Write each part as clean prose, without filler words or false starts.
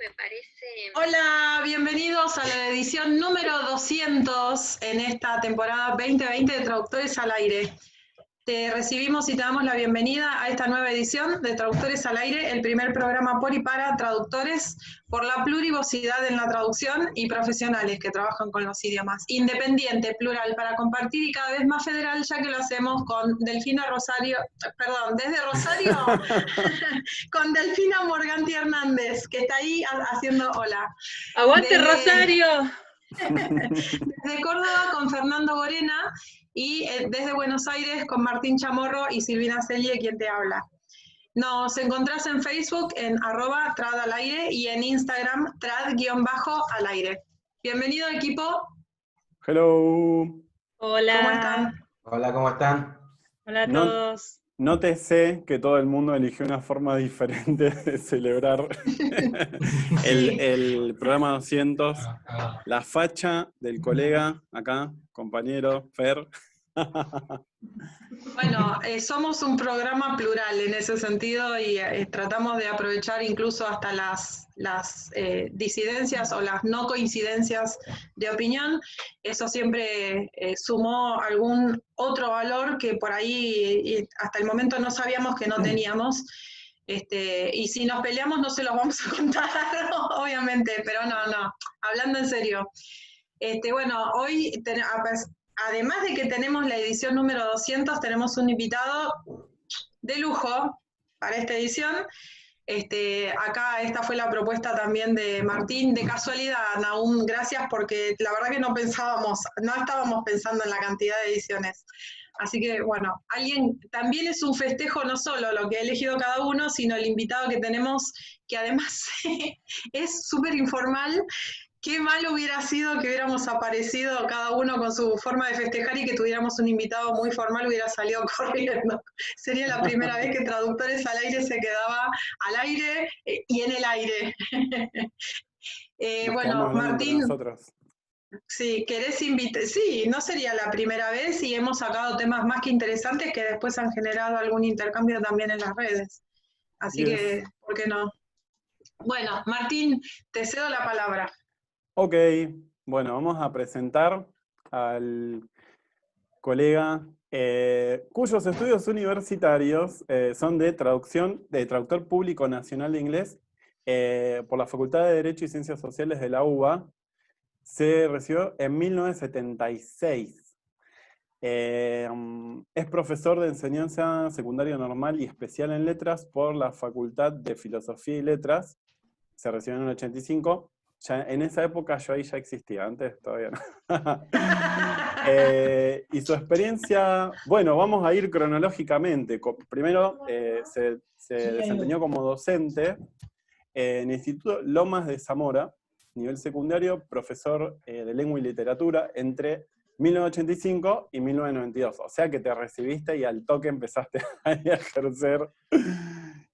me parece... Hola, bienvenidos a la edición número 200 en esta temporada 2020 de Traductores al Aire. Te recibimos y te damos la bienvenida a esta nueva edición de Traductores al Aire, el primer programa por y para traductores por la plurivocidad en la traducción y profesionales que trabajan con los idiomas. Independiente, plural, para compartir y cada vez más federal, ya que lo hacemos con Delfina Rosario, perdón, desde Rosario, con Delfina Morganti Hernández, que está ahí haciendo hola. ¡Aguante Rosario! Desde Córdoba con Fernando Gorena y desde Buenos Aires con Martín Chamorro y Silvina Celie, quien te habla. Nos encontrás en Facebook en @tradalaire y en Instagram trad_alaire. Bienvenido equipo. Hello. Hola. ¿Cómo están? Hola, ¿cómo están? Hola a todos. Nótese que todo el mundo eligió una forma diferente de celebrar el programa 200. La facha del colega, acá, compañero, Fer. Bueno, somos un programa plural en ese sentido y tratamos de aprovechar incluso hasta las disidencias o las no coincidencias de opinión. Eso siempre sumó algún otro valor que por ahí hasta el momento no sabíamos que no teníamos. Y si nos peleamos no se los vamos a contar, obviamente, pero no, hablando en serio. Bueno, hoy además de que tenemos la edición número 200, tenemos un invitado de lujo para esta edición. Acá esta fue la propuesta también de Martín, de casualidad, Nahum, gracias, porque la verdad que no estábamos pensando en la cantidad de ediciones. Así que, bueno, también es un festejo no solo lo que ha elegido cada uno, sino el invitado que tenemos, que además es súper informal. Qué mal hubiera sido que hubiéramos aparecido cada uno con su forma de festejar y que tuviéramos un invitado muy formal, hubiera salido corriendo. Sería la primera vez que Traductores al Aire se quedaba al aire y en el aire. Bueno, Martín, sí, ¿querés invitar? Sí, no sería la primera vez y hemos sacado temas más que interesantes que después han generado algún intercambio también en las redes. Así que, ¿por qué no? Bueno, Martín, te cedo la palabra. Ok, bueno, vamos a presentar al colega cuyos estudios universitarios son de traducción, de traductor público nacional de inglés por la Facultad de Derecho y Ciencias Sociales de la UBA. Se recibió en 1976. Es profesor de enseñanza secundaria normal y especial en letras por la Facultad de Filosofía y Letras. Se recibió en el 85. Ya en esa época yo ahí ya existía, antes todavía no. Y su experiencia, bueno, vamos a ir cronológicamente. Primero se desempeñó como docente en el Instituto Lomas de Zamora, nivel secundario, profesor de lengua y literatura entre 1985 y 1992. O sea que te recibiste y al toque empezaste a ejercer.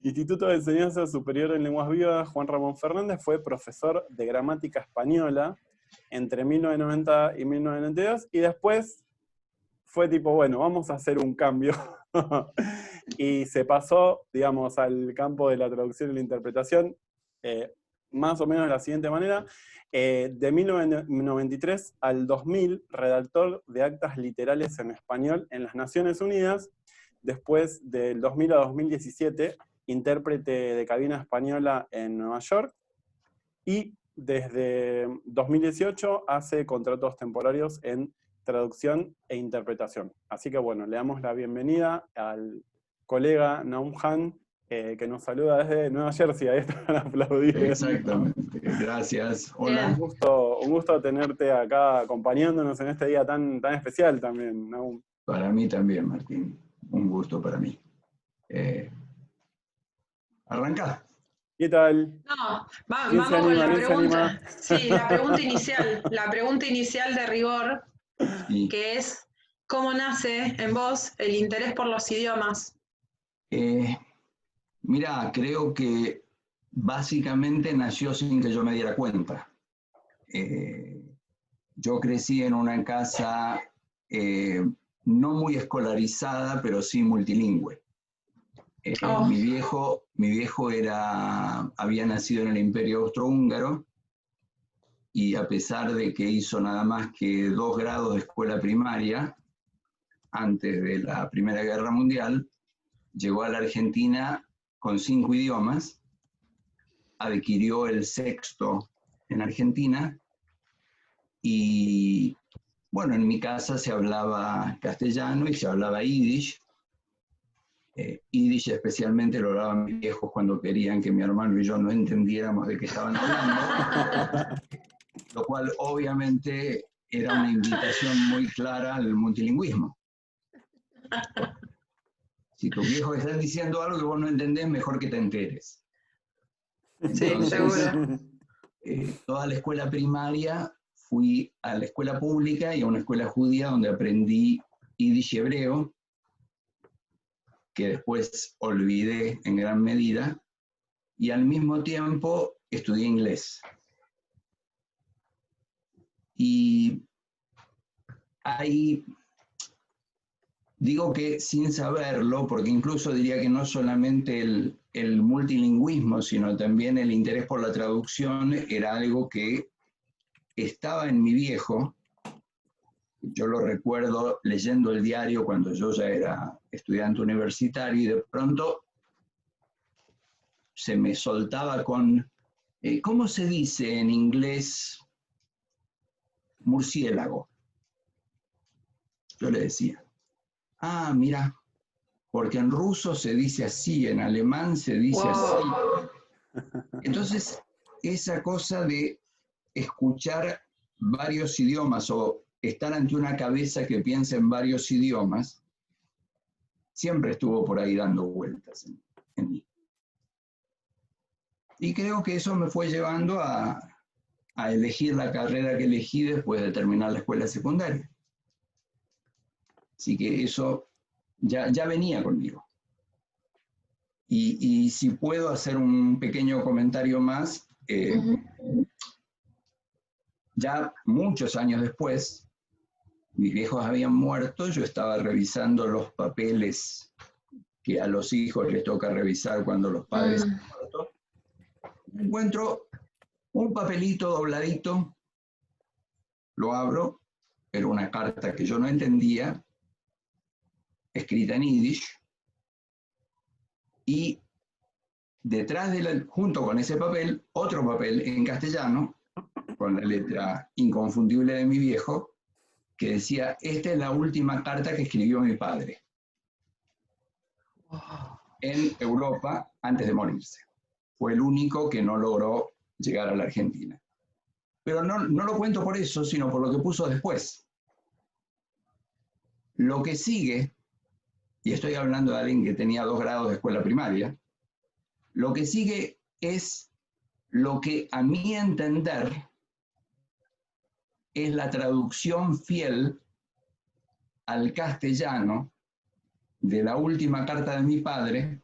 Instituto de Enseñanza Superior en Lenguas Vivas, Juan Ramón Fernández, fue profesor de gramática española entre 1990 y 1992, y después fue tipo, bueno, vamos a hacer un cambio. Y se pasó, digamos, al campo de la traducción y la interpretación, más o menos de la siguiente manera. De 1993 al 2000, redactor de actas literales en español en las Naciones Unidas. Después del 2000 a 2017, intérprete de cabina española en Nueva York, y desde 2018 hace contratos temporarios en traducción e interpretación. Así que bueno, le damos la bienvenida al colega Nahum Han, que nos saluda desde Nueva Jersey. Ahí están aplaudiendo. Exactamente, gracias. Hola. Un gusto tenerte acá acompañándonos en este día tan especial también, Nahum. Para mí también, Martín. Un gusto para mí. ¿Arranca? ¿Qué tal? No, vamos con la pregunta. Sí, la pregunta inicial de rigor, sí. Que es, ¿cómo nace en vos el interés por los idiomas? Mira, creo que básicamente nació sin que yo me diera cuenta. Yo crecí en una casa no muy escolarizada, pero sí multilingüe. Mi viejo había nacido en el Imperio Austrohúngaro y a pesar de que hizo nada más que 2 grados de escuela primaria antes de la Primera Guerra Mundial, llegó a la Argentina con 5 idiomas, adquirió el 6º en Argentina y, bueno, en mi casa se hablaba castellano y se hablaba yiddish. Yiddish especialmente lo hablaban mis viejos cuando querían que mi hermano y yo no entendiéramos de qué estaban hablando, lo cual obviamente era una invitación muy clara al multilingüismo. Si tus viejos están diciendo algo que vos no entendés, mejor que te enteres. Entonces, sí, seguro. Toda la escuela primaria fui a la escuela pública y a una escuela judía donde aprendí yiddish y hebreo, que después olvidé en gran medida, y al mismo tiempo estudié inglés. Y ahí digo que sin saberlo, porque incluso diría que no solamente el multilingüismo, sino también el interés por la traducción era algo que estaba en mi viejo. Yo lo recuerdo leyendo el diario cuando yo ya era estudiante universitario y de pronto se me soltaba con, ¿cómo se dice en inglés murciélago? Yo le decía, mira, porque en ruso se dice así, en alemán se dice así. Entonces, esa cosa de escuchar varios idiomas o estar ante una cabeza que piensa en varios idiomas, siempre estuvo por ahí dando vueltas en mí. Y creo que eso me fue llevando a elegir la carrera que elegí después de terminar la escuela secundaria. Así que eso ya venía conmigo. Y si puedo hacer un pequeño comentario más, ya muchos años después, mis viejos habían muerto, yo estaba revisando los papeles que a los hijos les toca revisar cuando los padres han muerto. Encuentro un papelito dobladito, lo abro, era una carta que yo no entendía, escrita en yiddish, y detrás junto con ese papel, otro papel en castellano, con la letra inconfundible de mi viejo, que decía, esta es la última carta que escribió mi padre en Europa antes de morirse. Fue el único que no logró llegar a la Argentina. Pero no lo cuento por eso, sino por lo que puso después. Lo que sigue, y estoy hablando de alguien que tenía 2 grados de escuela primaria, lo que sigue es lo que a mi entender es la traducción fiel al castellano de la última carta de mi padre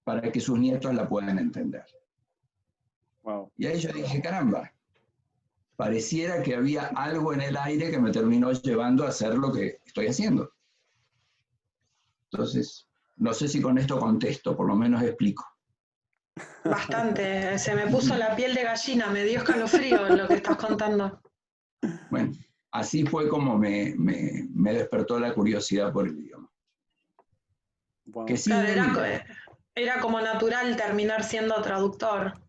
para que sus nietos la puedan entender. Wow. Y ahí yo dije, caramba, pareciera que había algo en el aire que me terminó llevando a hacer lo que estoy haciendo. Entonces, no sé si con esto contesto, por lo menos explico. Bastante, se me puso la piel de gallina, me dio escalofrío lo que estás contando. Bueno, así fue como me despertó la curiosidad por el idioma. Wow. Que sí, Claro, era como natural terminar siendo traductor.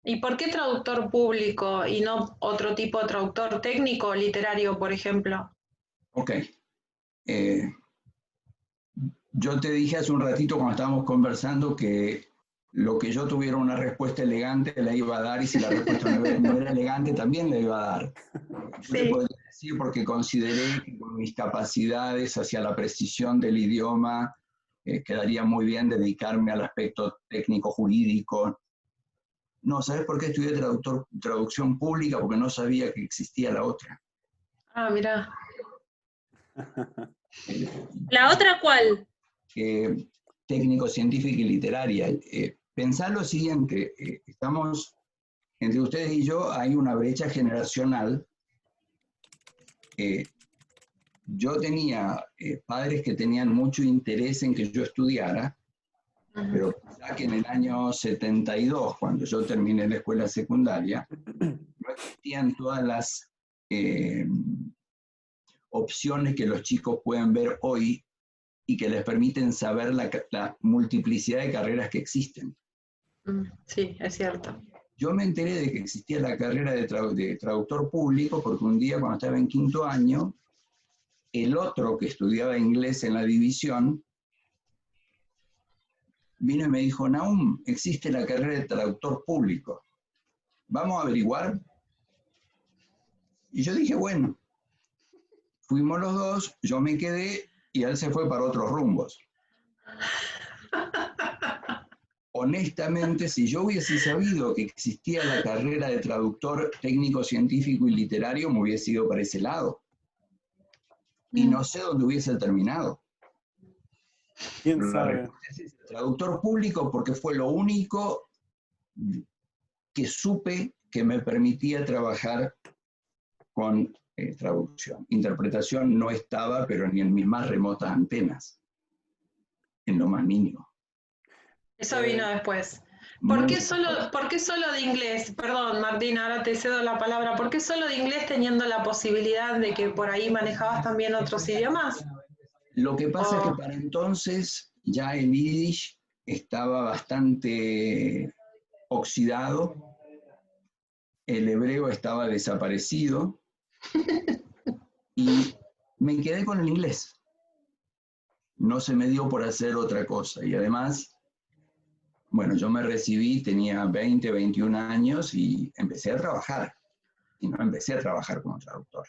¿Y por qué traductor público y no otro tipo de traductor técnico o literario, por ejemplo? Ok. Yo te dije hace un ratito cuando estábamos conversando que lo que yo tuviera una respuesta elegante la iba a dar y si la respuesta no era elegante también la iba a dar. Yo te podría decir porque consideré que con mis capacidades hacia la precisión del idioma quedaría muy bien dedicarme al aspecto técnico-jurídico. No, ¿sabes por qué estudié traducción pública? Porque no sabía que existía la otra. Ah, mirá. ¿La otra cuál? Técnico, científica y literaria. Pensá lo siguiente, estamos, entre ustedes y yo, hay una brecha generacional yo tenía padres que tenían mucho interés en que yo estudiara, pero ya que en el año 72, cuando yo terminé la escuela secundaria, no existían todas las opciones que los chicos pueden ver hoy y que les permiten saber la multiplicidad de carreras que existen. Sí, es cierto. Yo me enteré de que existía la carrera de traductor público porque un día, cuando estaba en 5º año, el otro que estudiaba inglés en la división vino y me dijo: Nahum, existe la carrera de traductor público, ¿vamos a averiguar? Y yo dije, bueno, fuimos los dos, yo me quedé y él se fue para otros rumbos. Honestamente, si yo hubiese sabido que existía la carrera de traductor técnico, científico y literario, me hubiese ido para ese lado. Y no sé dónde hubiese terminado. ¿Quién sabe? Traductor público porque fue lo único que supe que me permitía trabajar con traducción. Interpretación no estaba, pero ni en mis más remotas antenas, en lo más mínimo. Eso vino después. ¿Por qué solo de inglés? Perdón, Martín, ahora te cedo la palabra. ¿Por qué solo de inglés teniendo la posibilidad de que por ahí manejabas también otros idiomas? Lo que pasa es que para entonces ya el yiddish estaba bastante oxidado, el hebreo estaba desaparecido y me quedé con el inglés. No se me dio por hacer otra cosa y además, bueno, yo me recibí, tenía 20, 21 años y empecé a trabajar. Y no empecé a trabajar como traductor.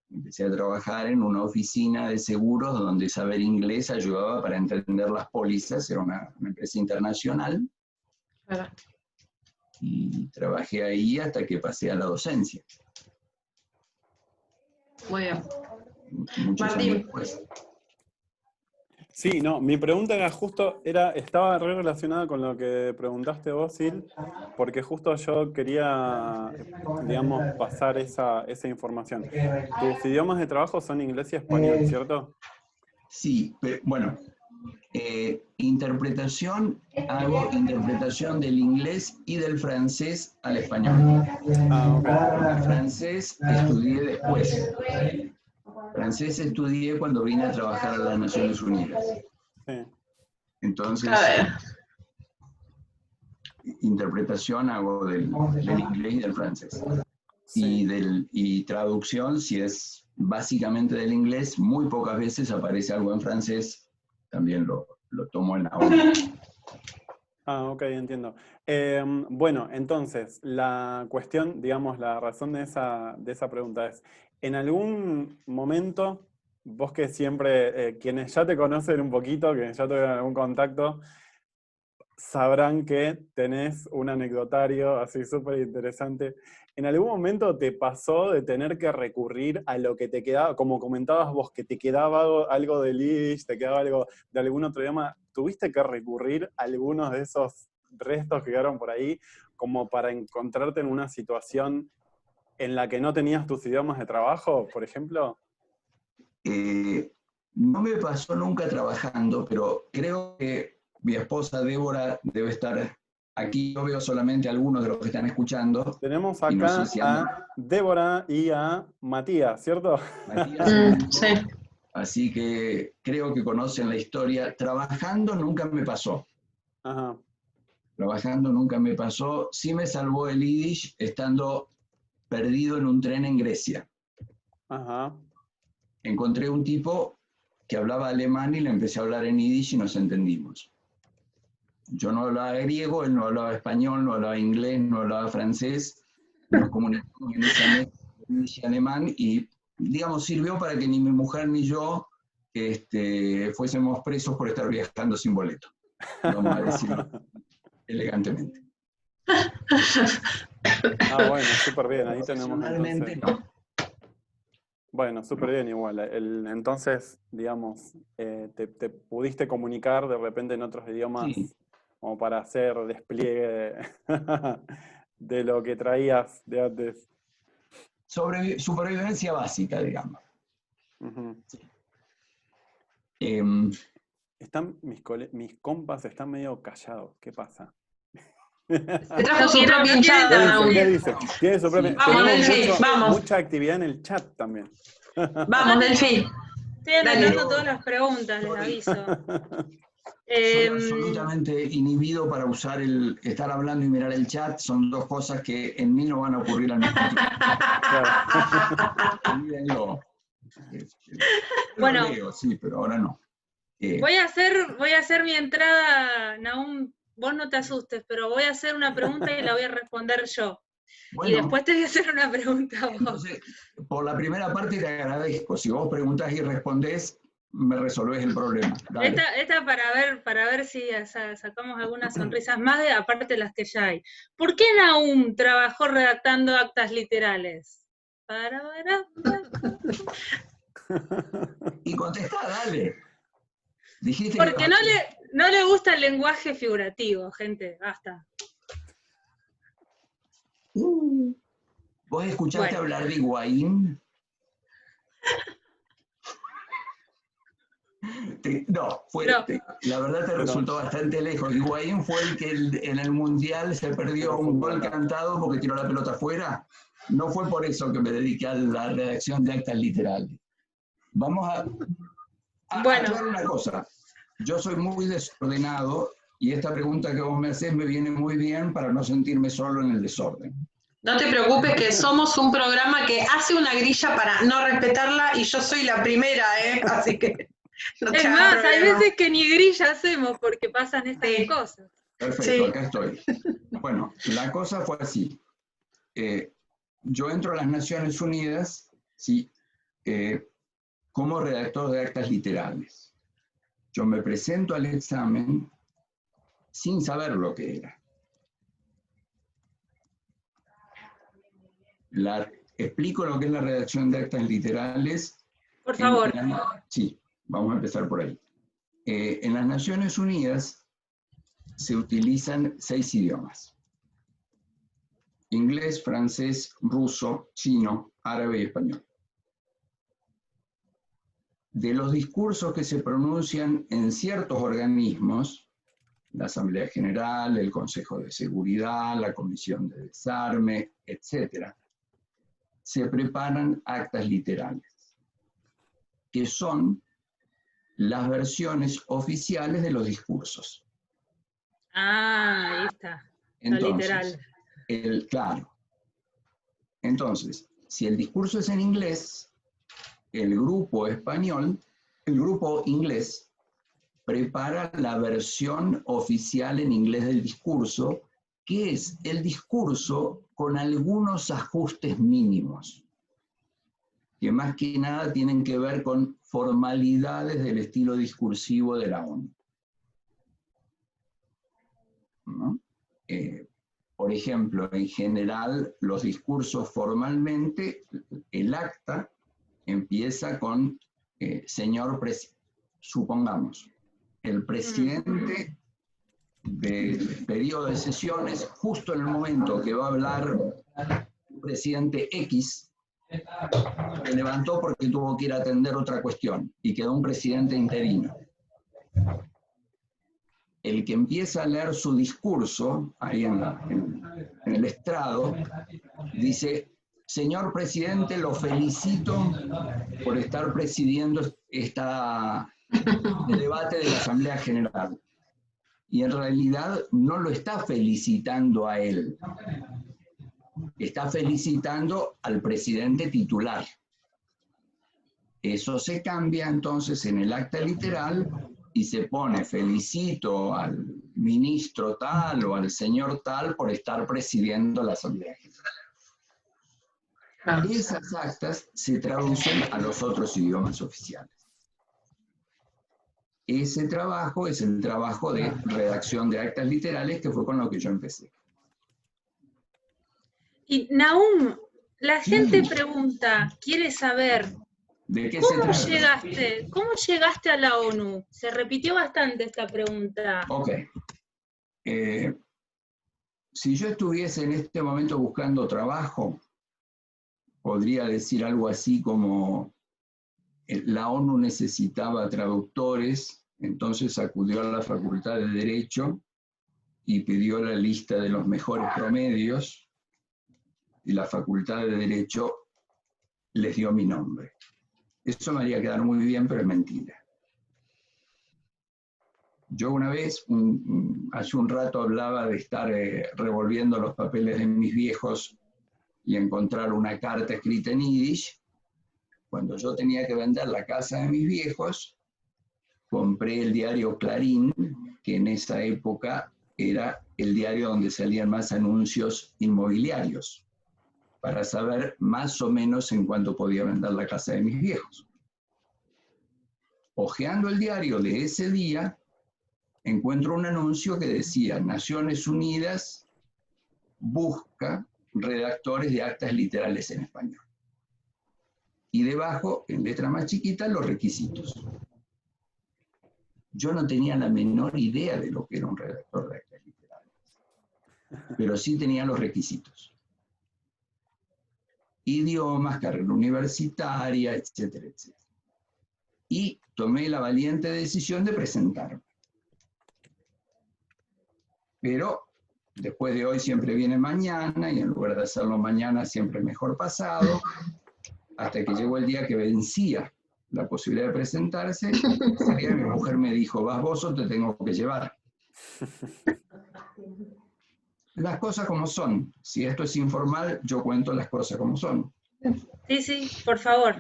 Empecé a trabajar en una oficina de seguros donde saber inglés ayudaba para entender las pólizas. Era una empresa internacional. Y trabajé ahí hasta que pasé a la docencia. Muy bien. Muchos años después. Sí, no, mi pregunta estaba re relacionada con lo que preguntaste vos, Sil, porque justo yo quería, digamos, pasar esa información. Tus idiomas de trabajo son inglés y español, ¿cierto? Sí, pero, bueno, hago interpretación del inglés y del francés al español. El francés estudié después. Francés estudié cuando vine a trabajar a las Naciones Unidas. Sí. Entonces, interpretación hago del inglés y del francés. Sí. Y traducción, si es básicamente del inglés, muy pocas veces aparece algo en francés, también lo tomo en la onda. Ok, entiendo. Bueno, entonces, la cuestión, digamos, la razón de esa pregunta es, ¿en algún momento, vos que siempre, quienes ya te conocen un poquito, quienes ya tuvieron algún contacto, sabrán que tenés un anecdotario así súper interesante, ¿en algún momento te pasó de tener que recurrir a lo que te quedaba, como comentabas vos, que te quedaba algo de yiddish, te quedaba algo de algún otro idioma? ¿Tuviste que recurrir a algunos de esos restos que quedaron por ahí como para encontrarte en una situación en la que no tenías tus idiomas de trabajo, por ejemplo? No me pasó nunca trabajando, pero creo que mi esposa Débora debe estar aquí. Yo veo solamente a algunos de los que están escuchando. Tenemos acá no sé si a Débora y a Matías, ¿cierto? Matías, sí. Así que creo que conocen la historia. Trabajando nunca me pasó. Ajá. Trabajando nunca me pasó. Sí me salvó el yiddish estando perdido en un tren en Grecia. Ajá. Encontré un tipo que hablaba alemán y le empecé a hablar en yiddish y nos entendimos. Yo no hablaba griego, él no hablaba español, no hablaba inglés, no hablaba francés. Nos comunicamos en esa mezcla de yiddish y alemán y, digamos, sirvió para que ni mi mujer ni yo fuésemos presos por estar viajando sin boleto. Vamos a decirlo elegantemente. Bueno, súper bien, ahí tenemos entonces. No. Bueno, súper bien igual. Entonces, digamos, te pudiste comunicar de repente en otros idiomas, sí, como para hacer despliegue de lo que traías de antes. Supervivencia básica, digamos. Ujú. Mis compas están medio callados. ¿Qué pasa? Se trajo su propia no hinchada, quieren Naum. ¿Qué dice? Tiene su propia... Vamos, Tenemos Delphi, vamos. mucha actividad en el chat también. Vamos, Delphi. Estoy anotando todas las preguntas, les aviso. Soy absolutamente inhibido para estar hablando y mirar el chat. Son dos cosas que en mí no van a ocurrir al mismo tiempo. Olvídenlo. Bueno. Lo leo, sí, pero ahora no. Voy a hacer mi entrada, Naum. Vos no te asustes, pero voy a hacer una pregunta y la voy a responder yo. Bueno, y después te voy a hacer una pregunta a vos. Entonces, por la primera parte te agradezco. Si vos preguntás y respondés, me resolvés el problema. Esta para ver si sacamos algunas sonrisas más, aparte de las que ya hay. ¿Por qué Naum trabajó redactando actas literales? Y contestá, dale. Dijiste porque que... no le gusta el lenguaje figurativo, gente, basta. ¿Vos escuchaste hablar de Higuaín? No, la verdad te resultó bastante lejos. Higuaín fue el que en el Mundial se perdió un gol cantado porque tiró la pelota afuera. No fue por eso que me dediqué a la redacción de actas literales. Vamos a aclarar una cosa. Yo soy muy desordenado y esta pregunta que vos me haces me viene muy bien para no sentirme solo en el desorden. No te preocupes que somos un programa que hace una grilla para no respetarla y yo soy la primera, así que no te es más, hay veces que ni grilla hacemos porque pasan estas cosas. Perfecto, acá estoy. Bueno, la cosa fue así. Yo entro a las Naciones Unidas, ¿sí? Como redactor de actas literales. Yo me presento al examen sin saber lo que era. Explico lo que es la redacción de actas literales. Por favor. Sí, vamos a empezar por ahí. En las Naciones Unidas se utilizan 6 idiomas. Inglés, francés, ruso, chino, árabe y español. De los discursos que se pronuncian en ciertos organismos, la Asamblea General, el Consejo de Seguridad, la Comisión de Desarme, etc., se preparan actas literales, que son las versiones oficiales de los discursos. Ah, ahí está. Entonces, literal. Claro. Entonces, si el discurso es en inglés, el grupo inglés, prepara la versión oficial en inglés del discurso, que es el discurso con algunos ajustes mínimos, que más que nada tienen que ver con formalidades del estilo discursivo de la ONU. ¿No? Por ejemplo, en general, los discursos formalmente, el acta empieza con señor presidente. Supongamos, el presidente del periodo de sesiones, justo en el momento que va a hablar el presidente X, se levantó porque tuvo que ir a atender otra cuestión y quedó un presidente interino. El que empieza a leer su discurso, ahí en el estrado, dice: señor presidente, lo felicito por estar presidiendo el debate de la Asamblea General. Y en realidad no lo está felicitando a él, está felicitando al presidente titular. Eso se cambia entonces en el acta literal y se pone: felicito al ministro tal o al señor tal por estar presidiendo la Asamblea General. Esas actas se traducen a los otros idiomas oficiales. Ese trabajo es el trabajo de redacción de actas literales, que fue con lo que yo empecé. Y Naum, la gente pregunta, quiere saber, ¿de qué se trata? ¿Cómo llegaste a la ONU? Se repitió bastante esta pregunta. Ok. Si yo estuviese en este momento buscando trabajo, podría decir algo así como: la ONU necesitaba traductores, entonces acudió a la Facultad de Derecho y pidió la lista de los mejores promedios, y la Facultad de Derecho les dio mi nombre. Eso me haría quedar muy bien, pero es mentira. Yo una vez, hace un rato hablaba de estar revolviendo los papeles de mis viejos y encontrar una carta escrita en yiddish. Cuando yo tenía que vender la casa de mis viejos, compré el diario Clarín, que en esa época era el diario donde salían más anuncios inmobiliarios, para saber más o menos en cuánto podía vender la casa de mis viejos. Hojeando el diario de ese día, encuentro un anuncio que decía: Naciones Unidas busca redactores de actas literales en español. Y debajo, en letra más chiquita, los requisitos. Yo no tenía la menor idea de lo que era un redactor de actas literales, pero sí tenía los requisitos. Idiomas, carrera universitaria, etcétera, etcétera. Y tomé la valiente decisión de presentarme. Pero después de hoy siempre viene mañana, y en lugar de hacerlo mañana siempre mejor pasado, hasta que llegó el día que vencía la posibilidad de presentarse, ese día mi mujer me dijo: ¿vas vos o te tengo que llevar? Las cosas como son. Si esto es informal, yo cuento las cosas como son. Sí, sí, por favor.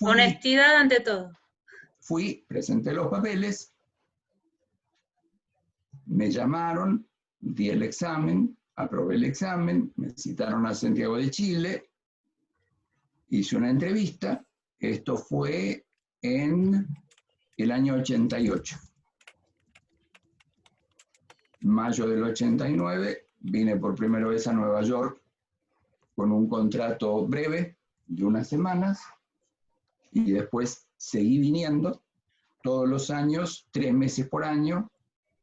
Honestidad ante todo. Fui, presenté los papeles, me llamaron, di el examen, aprobé el examen, me citaron a Santiago de Chile, hice una entrevista. Esto fue en el año 88. En mayo del 89 vine por primera vez a Nueva York con un contrato breve de unas semanas, y después seguí viniendo todos los años, 3 meses por año,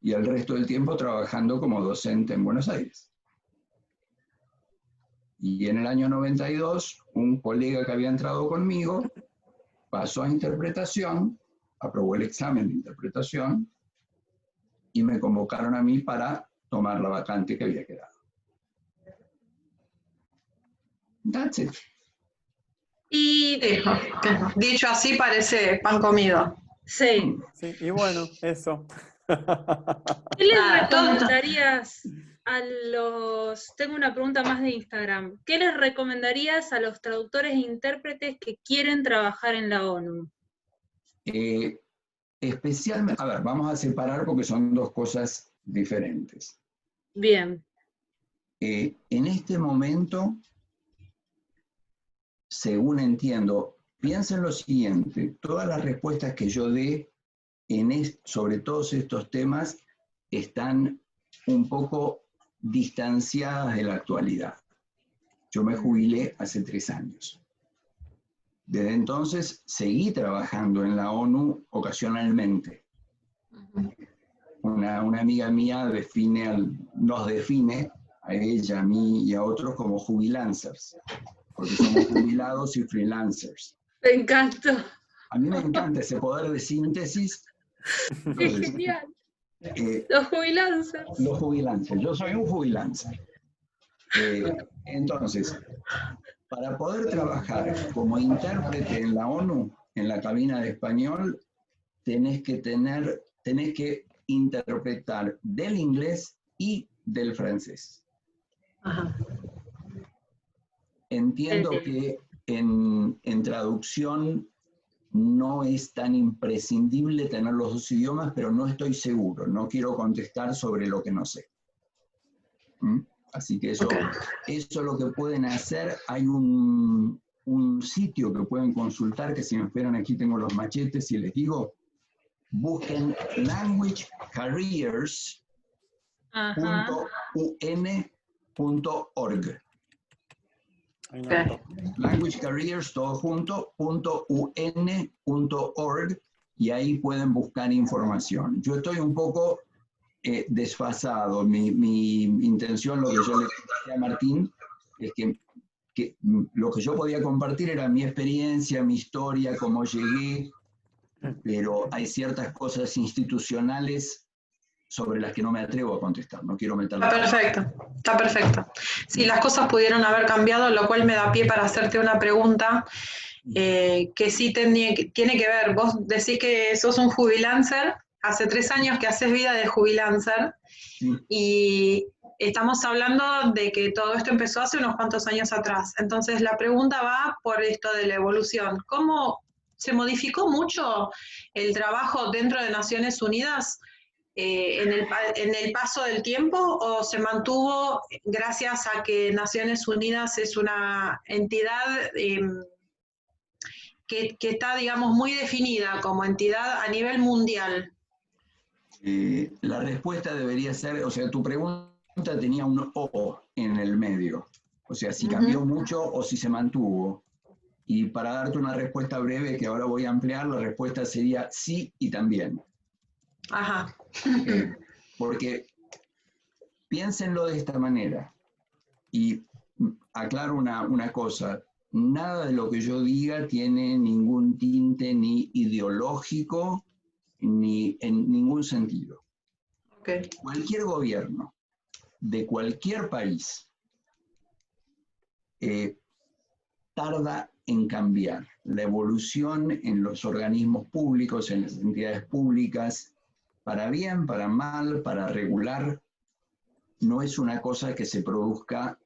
y el resto del tiempo trabajando como docente en Buenos Aires. Y en el año 92, un colega que había entrado conmigo pasó a interpretación, aprobó el examen de interpretación, y me convocaron a mí para tomar la vacante que había quedado. That's it. Y dicho así parece pan comido. Sí. Sí, y bueno, eso. ¿Qué les recomendarías a los... Tengo una pregunta más de Instagram. ¿Qué les recomendarías a los traductores e intérpretes que quieren trabajar en la ONU? Especialmente, a ver, vamos a separar porque son dos cosas diferentes. Bien. En este momento, según entiendo, piensen lo siguiente: todas las respuestas que yo dé sobre todos estos temas están un poco distanciadas de la actualidad. Yo me jubilé hace 3 años. Desde entonces seguí trabajando en la ONU ocasionalmente. Una amiga mía nos define a ella, a mí y a otros como jubilancers, porque somos jubilados y freelancers. Me encanta. A mí me encanta ese poder de síntesis. Es genial. Los jubilancers. Los jubilancers. Yo soy un jubilancer. Entonces, para poder trabajar como intérprete en la ONU, en la cabina de español, tenés que interpretar del inglés y del francés. Ajá. Entiendo que en traducción no es tan imprescindible tener los 2 idiomas, pero no estoy seguro. No quiero contestar sobre lo que no sé. Así que eso es lo que pueden hacer. Hay un sitio que pueden consultar, que si me esperan aquí tengo los machetes y les digo: busquen languagecareers.un.org. Languagecareers, todo junto, .un.org, y ahí pueden buscar información. Yo estoy un poco desfasado. Mi intención, lo que yo le dije a Martín, es que que lo que yo podía compartir era mi experiencia, mi historia, cómo llegué, pero hay ciertas cosas institucionales sobre las que no me atrevo a contestar, no quiero meterla. Está perfecto, está perfecto. Si las cosas pudieron haber cambiado, lo cual me da pie para hacerte una pregunta que sí tiene que ver. Vos decís que sos un jubilancer, hace 3 años que haces vida de jubilancer, Sí. y estamos hablando de que todo esto empezó hace unos cuantos años atrás. Entonces la pregunta va por esto de la evolución. ¿Cómo se modificó mucho el trabajo dentro de Naciones Unidas en el paso del tiempo, o se mantuvo gracias a que Naciones Unidas es una entidad que está, digamos, muy definida como entidad a nivel mundial? La respuesta debería ser, o sea, tu pregunta tenía un O en el medio, o sea, si cambió mucho o si se mantuvo. Y para darte una respuesta breve, que ahora voy a ampliar, la respuesta sería sí y también. Ajá. Porque piénsenlo de esta manera, y aclaro una cosa, nada de lo que yo diga tiene ningún tinte ni ideológico, ni en ningún sentido. Okay. Cualquier gobierno de cualquier país tarda en cambiar. La evolución en los organismos públicos, en las entidades públicas, para bien, para mal, para regular, no es una cosa que se produzca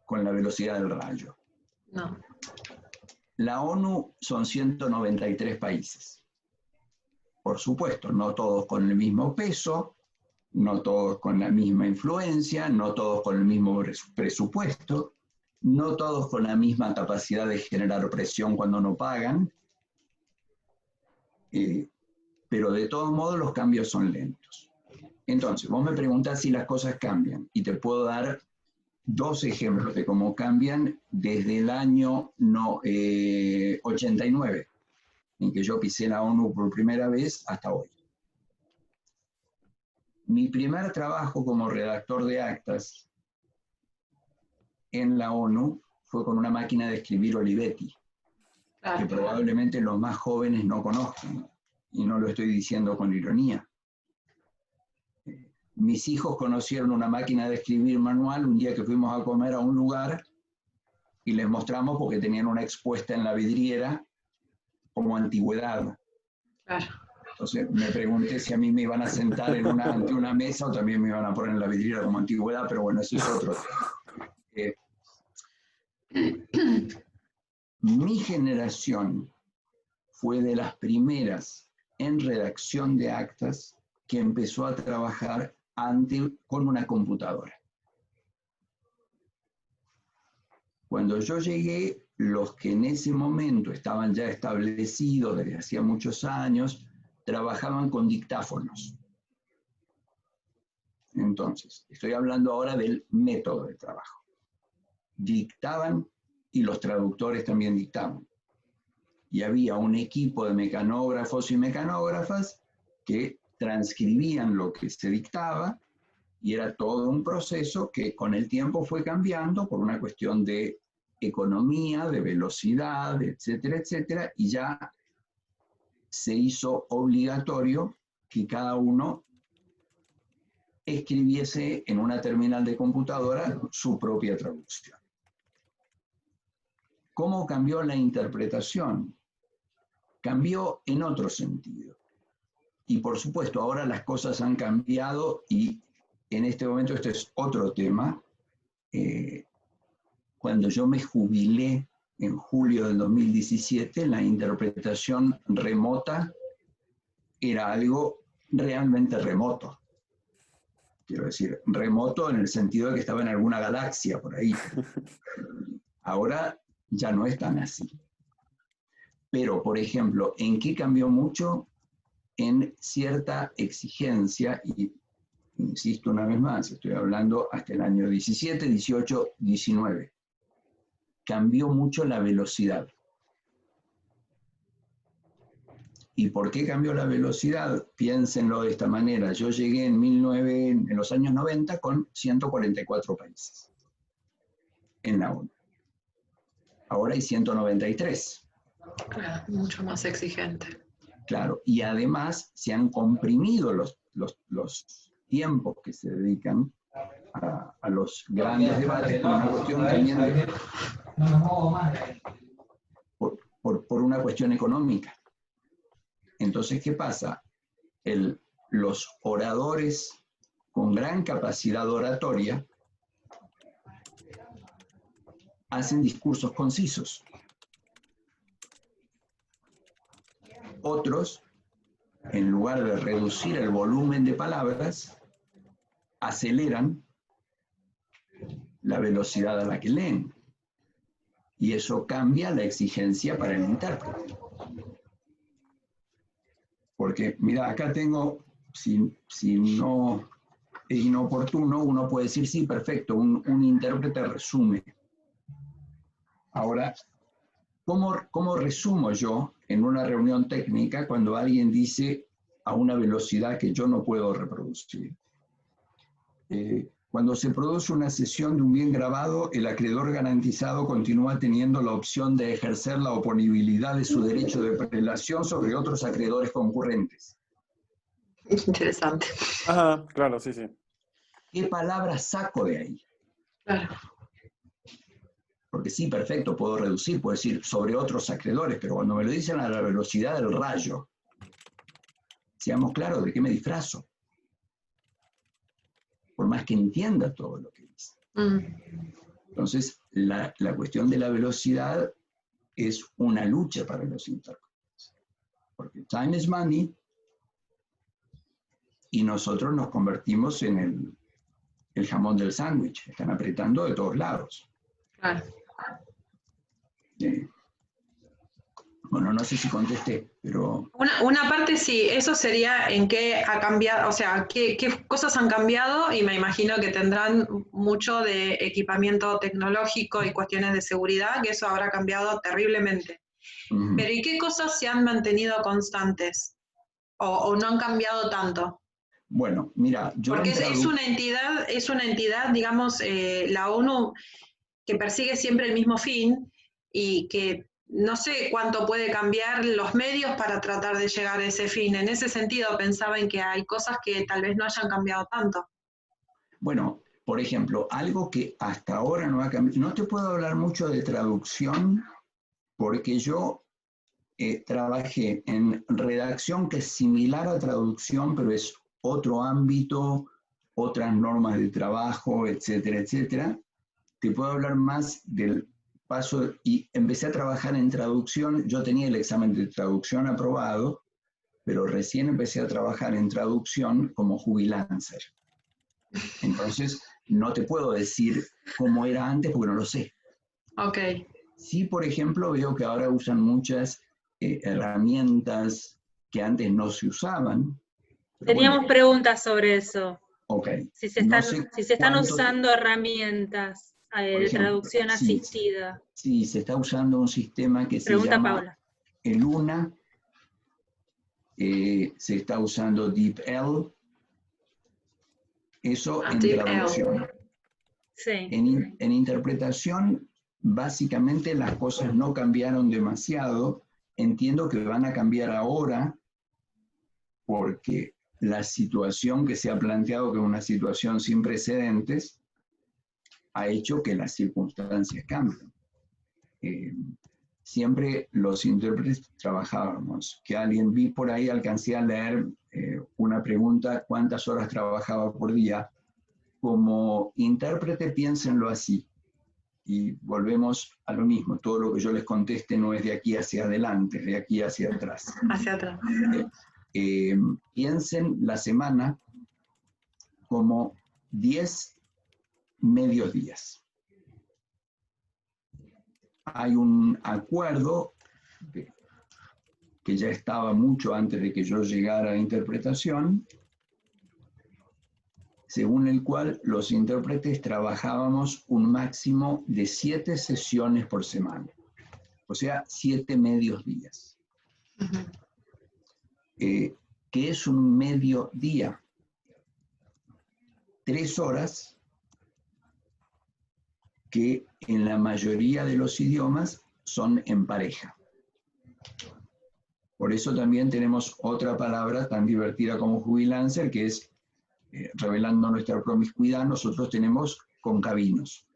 con la velocidad del rayo. No. La ONU son 193 países. Por supuesto, no todos con el mismo peso, no todos con la misma influencia, no todos con el mismo presupuesto, no todos con la misma capacidad de generar presión cuando no pagan, pero de todos modos los cambios son lentos. Entonces, vos me preguntás si las cosas cambian, y te puedo dar 2 ejemplos de cómo cambian desde el año 89, en que yo pisé la ONU por primera vez, hasta hoy. Mi primer trabajo como redactor de actas en la ONU fue con una máquina de escribir Olivetti, que probablemente los más jóvenes no conozcan, y no lo estoy diciendo con ironía. Mis hijos conocieron una máquina de escribir manual un día que fuimos a comer a un lugar y les mostramos porque tenían una expuesta en la vidriera como antigüedad. Claro. Entonces me pregunté si a mí me iban a sentar ante una mesa o también me iban a poner en la vidriera como antigüedad, pero bueno, eso es otro tema. Mi generación fue de las primeras en redacción de actas que empezó a trabajar con una computadora. Cuando yo llegué, los que en ese momento estaban ya establecidos desde hacía muchos años, trabajaban con dictáfonos. Entonces, estoy hablando ahora del método de trabajo. Dictaban y los traductores también dictaban. Y había un equipo de mecanógrafos y mecanógrafas que transcribían lo que se dictaba, y era todo un proceso que con el tiempo fue cambiando por una cuestión de economía, de velocidad, etcétera, etcétera, y ya se hizo obligatorio que cada uno escribiese en una terminal de computadora su propia traducción. ¿Cómo cambió la interpretación? Cambió en otro sentido. Y por supuesto, ahora las cosas han cambiado, y en este momento este es otro tema. Cuando yo me jubilé en julio del 2017, la interpretación remota era algo realmente remoto. Quiero decir, remoto en el sentido de que estaba en alguna galaxia por ahí. Ahora ya no es tan así. Pero, por ejemplo, ¿en qué cambió mucho? En cierta exigencia, y insisto una vez más, estoy hablando hasta el año 17, 18, 19. Cambió mucho la velocidad. ¿Y por qué cambió la velocidad? Piénsenlo de esta manera. Yo llegué en los años 90 con 144 países en la ONU. Ahora hay 193. Claro, mucho más exigente. Claro, y además se han comprimido los tiempos que se dedican a los grandes debates por una cuestión también por una cuestión económica. Entonces, ¿qué pasa? Los oradores con gran capacidad oratoria hacen discursos concisos. Otros, en lugar de reducir el volumen de palabras, aceleran la velocidad a la que leen. Y eso cambia la exigencia para el intérprete. Porque, mira, acá tengo, si no es inoportuno, uno puede decir, sí, perfecto, un intérprete resume. Ahora, ¿cómo resumo yo en una reunión técnica cuando alguien dice a una velocidad que yo no puedo reproducir? Cuando se produce una sesión de un bien grabado, el acreedor garantizado continúa teniendo la opción de ejercer la oponibilidad de su derecho de prelación sobre otros acreedores concurrentes. Interesante. Ajá, claro, sí, sí. ¿Qué palabras saco de ahí? Claro. Porque sí, perfecto, puedo reducir, puedo decir sobre otros acreedores, pero cuando me lo dicen a la velocidad del rayo, seamos claros de qué me disfrazo. Por más que entienda todo lo que dice. Entonces, la cuestión de la velocidad es una lucha para los intérpretes. Porque time is money y nosotros nos convertimos en el jamón del sándwich. Están apretando de todos lados. Claro. Bueno, no sé si contesté, pero... Una parte sí, eso sería en qué ha cambiado, o sea, qué cosas han cambiado, y me imagino que tendrán mucho de equipamiento tecnológico y cuestiones de seguridad, que eso habrá cambiado terriblemente. Pero ¿y qué cosas se han mantenido constantes? ¿O no han cambiado tanto? Bueno, mira, yo... Porque es una entidad, digamos, la ONU, que persigue siempre el mismo fin y que no sé cuánto puede cambiar los medios para tratar de llegar a ese fin. En ese sentido, pensaba en que hay cosas que tal vez no hayan cambiado tanto. Bueno, por ejemplo, algo que hasta ahora no ha cambiado. No te puedo hablar mucho de traducción porque yo trabajé en redacción que es similar a traducción, pero es otro ámbito, otras normas de trabajo, etcétera, etcétera. Te puedo hablar más del paso, y empecé a trabajar en traducción. Yo tenía el examen de traducción aprobado, pero recién empecé a trabajar en traducción como jubilancer. Entonces, no te puedo decir cómo era antes porque no lo sé. Ok. Sí, por ejemplo, veo que ahora usan muchas herramientas que antes no se usaban. Teníamos preguntas sobre eso. Ok. Si se están usando herramientas de traducción asistida. Sí, se está usando un sistema que se llama Paula. Eluna. Se está usando DeepL. Eso en traducción. Sí. En interpretación, básicamente las cosas no cambiaron demasiado. Entiendo que van a cambiar ahora porque la situación que se ha planteado, que es una situación sin precedentes, ha hecho que las circunstancias cambien. Siempre los intérpretes trabajábamos. Que alguien vi por ahí, alcancé a leer una pregunta, ¿cuántas horas trabajaba por día? Como intérprete, piénsenlo así. Y volvemos a lo mismo. Todo lo que yo les conteste no es de aquí hacia adelante, es de aquí hacia atrás. Hacia atrás. Piensen la semana como 10 medios días. Hay un acuerdo que ya estaba mucho antes de que yo llegara a interpretación, según el cual los intérpretes trabajábamos un máximo de 7 sesiones por semana, o sea, 7 medios días. ¿Qué es un medio día? 3 horas que en la mayoría de los idiomas son en pareja. Por eso también tenemos otra palabra tan divertida como jubilancer, que es, revelando nuestra promiscuidad, nosotros tenemos concabinos.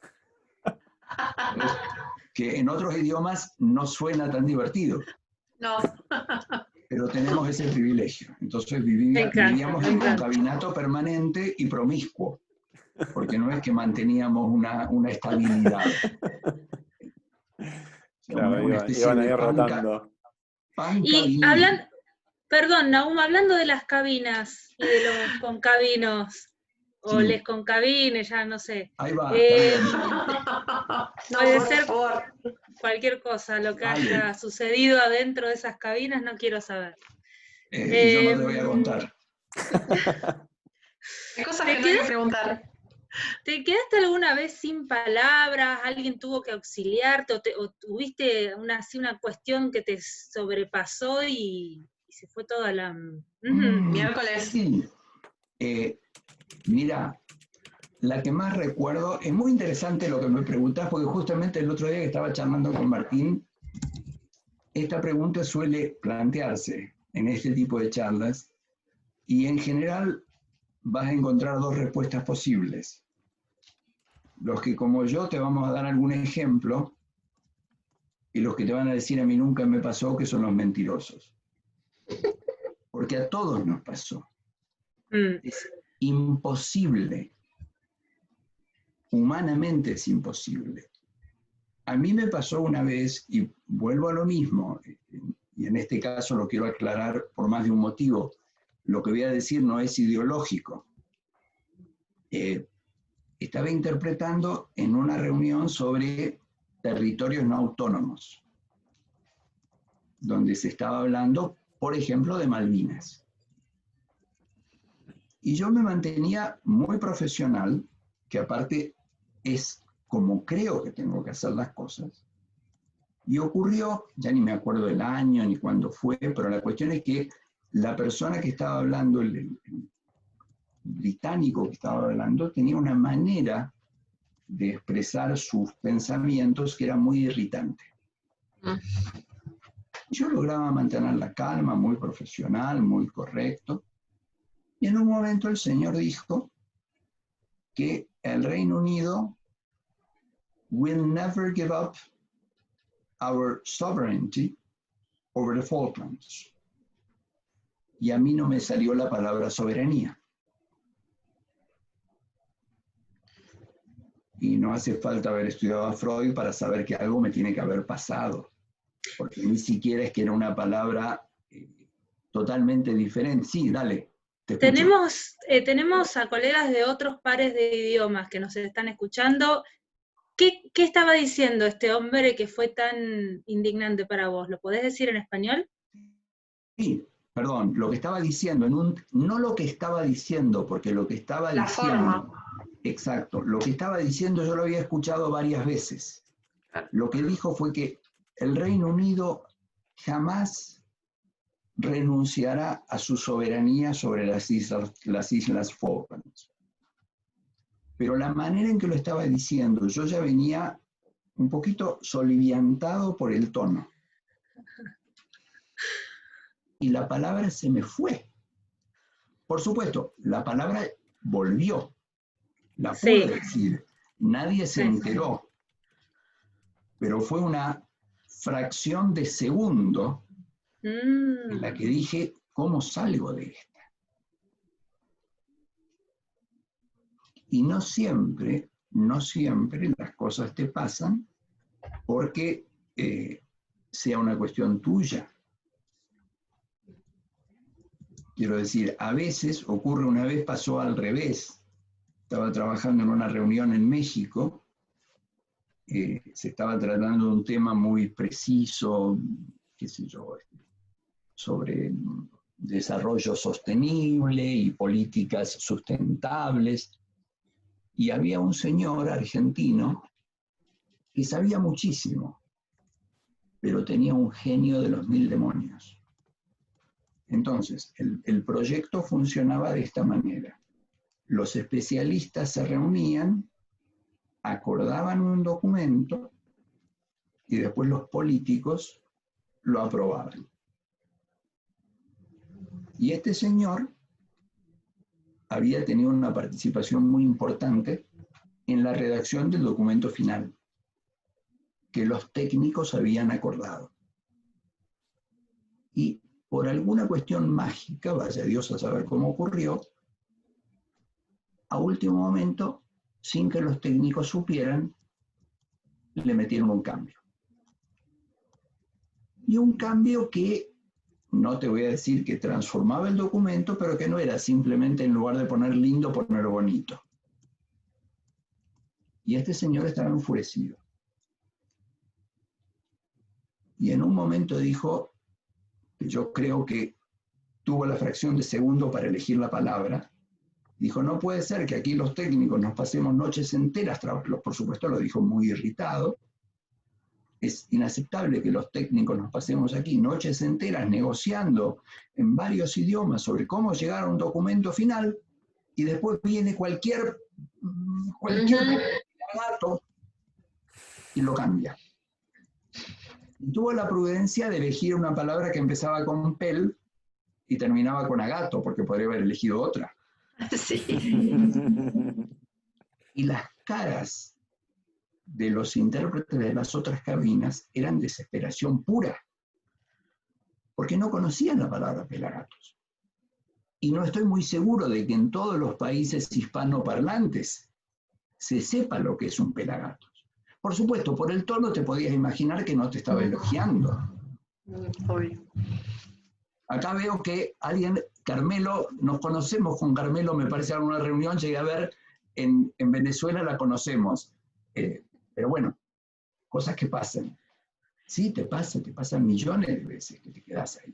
Que en otros idiomas no suena tan divertido. No. Pero tenemos ese privilegio. Entonces vivíamos en concabinato permanente y promiscuo, porque no es que manteníamos una estabilidad. Claro, iban ahí rotando. Y perdón, Nahum, hablando de las cabinas y de los concabinos, o les concabines, ya no sé. Ahí va, está bien. Puede ser cualquier cosa, lo que haya sucedido adentro de esas cabinas, no quiero saber. Yo no te voy a contar. Hay cosas que no hay que preguntar. ¿Te quedaste alguna vez sin palabras? ¿Alguien tuvo que auxiliarte? ¿O tuviste una cuestión que te sobrepasó y se fue toda la... Miércoles. Sí. Mira, la que más recuerdo, es muy interesante lo que me preguntás, porque justamente el otro día que estaba charlando con Martín, esta pregunta suele plantearse en este tipo de charlas, y en general vas a encontrar dos respuestas posibles. Los que, como yo, te vamos a dar algún ejemplo, y los que te van a decir a mí nunca me pasó, que son los mentirosos. Porque a todos nos pasó. Es imposible. Humanamente es imposible. A mí me pasó una vez, y vuelvo a lo mismo, y en este caso lo quiero aclarar por más de un motivo. Lo que voy a decir no es ideológico. Estaba interpretando en una reunión sobre territorios no autónomos, donde se estaba hablando, por ejemplo, de Malvinas. Y yo me mantenía muy profesional, que aparte es como creo que tengo que hacer las cosas. Y ocurrió, ya ni me acuerdo del año ni cuándo fue, pero la cuestión es que la persona que estaba hablando, el británico que estaba hablando, tenía una manera de expresar sus pensamientos que era muy irritante. Yo lograba mantener la calma, muy profesional, muy correcto. Y en un momento el señor dijo que el Reino Unido will never give up our sovereignty over the Falklands. Y a mí no me salió la palabra soberanía. Y no hace falta haber estudiado a Freud para saber que algo me tiene que haber pasado. Porque ni siquiera es que era una palabra totalmente diferente. Sí, dale. Tenemos a colegas de otros pares de idiomas que nos están escuchando. ¿Qué estaba diciendo este hombre que fue tan indignante para vos? ¿Lo podés decir en español? Sí, perdón, lo que estaba diciendo, no lo que estaba diciendo, porque lo que estaba la diciendo... forma. Exacto, lo que estaba diciendo yo lo había escuchado varias veces. Lo que dijo fue que el Reino Unido jamás renunciará a su soberanía sobre las Islas Falklands. Pero la manera en que lo estaba diciendo, yo ya venía un poquito soliviantado por el tono. Y la palabra se me fue. Por supuesto, la palabra volvió. La pude decir. Nadie se enteró. Pero fue una fracción de segundo en la que dije, ¿cómo salgo de esta? Y no siempre las cosas te pasan porque sea una cuestión tuya. Quiero decir, a veces ocurre, una vez pasó al revés. Estaba trabajando en una reunión en México, se estaba tratando de un tema muy preciso, qué sé yo, sobre desarrollo sostenible y políticas sustentables. Y había un señor argentino que sabía muchísimo, pero tenía un genio de los 1000 demonios. Entonces, el proyecto funcionaba de esta manera. Los especialistas se reunían, acordaban un documento y después los políticos lo aprobaban. Y este señor había tenido una participación muy importante en la redacción del documento final, que los técnicos habían acordado. Y por alguna cuestión mágica, vaya Dios a saber cómo ocurrió, a último momento, sin que los técnicos supieran, le metieron un cambio. Y un cambio que, no te voy a decir que transformaba el documento, pero que no era simplemente en lugar de poner lindo, poner bonito. Y este señor estaba enfurecido. Y en un momento dijo, que yo creo que tuvo la fracción de segundo para elegir la palabra, dijo, no puede ser que aquí los técnicos nos pasemos noches enteras, por supuesto lo dijo muy irritado, es inaceptable que los técnicos nos pasemos aquí noches enteras negociando en varios idiomas sobre cómo llegar a un documento final y después viene cualquier gato y lo cambia. Y tuvo la prudencia de elegir una palabra que empezaba con pel y terminaba con agato, porque podría haber elegido otra. Sí. Y las caras de los intérpretes de las otras cabinas eran desesperación pura, porque no conocían la palabra pelagatos. Y no estoy muy seguro de que en todos los países hispanoparlantes se sepa lo que es un pelagatos. Por supuesto, por el tono te podías imaginar que no te estaba elogiando. Obvio. Acá veo que alguien, Carmelo, nos conocemos con Carmelo, me parece, en una reunión, llegué a ver, en Venezuela la conocemos. Pero bueno, cosas que pasan. Sí, te pasan millones de veces que te quedas ahí.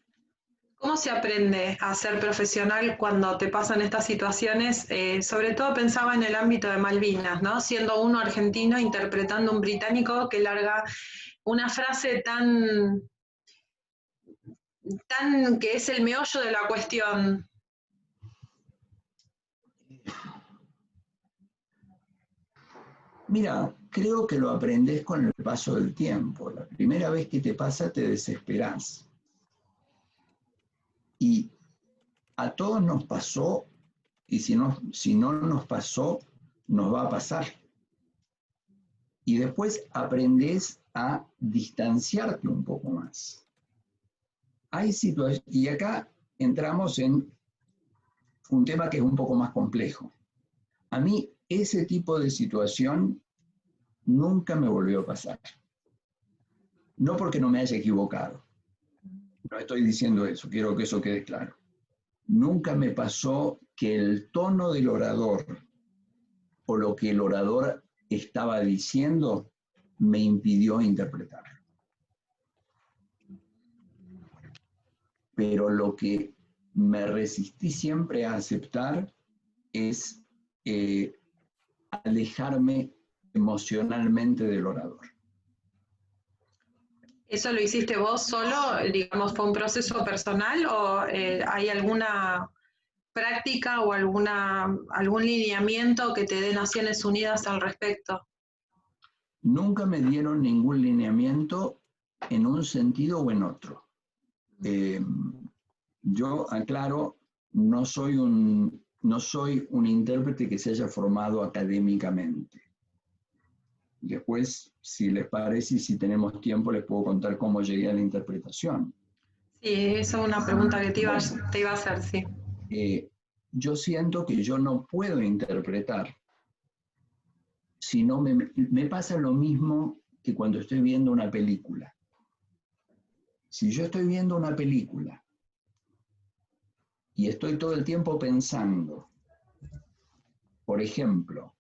¿Cómo se aprende a ser profesional cuando te pasan estas situaciones? Sobre todo pensaba en el ámbito de Malvinas, ¿no? Siendo uno argentino interpretando un británico que larga una frase tan que es el meollo de la cuestión. Mira, creo que lo aprendes con el paso del tiempo. La primera vez que te pasa te desesperás. Y a todos nos pasó, y si no nos pasó, nos va a pasar. Y después aprendes a distanciarte un poco más. Hay situaciones, y acá entramos en un tema que es un poco más complejo. A mí ese tipo de situación nunca me volvió a pasar. No porque no me haya equivocado. No estoy diciendo eso, quiero que eso quede claro. Nunca me pasó que el tono del orador o lo que el orador estaba diciendo me impidió interpretar. Pero lo que me resistí siempre a aceptar es alejarme emocionalmente del orador. ¿Eso lo hiciste vos solo? Digamos, ¿fue un proceso personal o hay alguna práctica o algún lineamiento que te dé Naciones Unidas al respecto? Nunca me dieron ningún lineamiento en un sentido o en otro. Yo aclaro, no soy un intérprete que se haya formado académicamente. Después, si les parece y si tenemos tiempo, les puedo contar cómo llegué a la interpretación. Sí, esa es una pregunta que te iba a hacer, sí. Yo siento que yo no puedo interpretar si no me pasa lo mismo que cuando estoy viendo una película. Si yo estoy viendo una película y estoy todo el tiempo pensando, por ejemplo,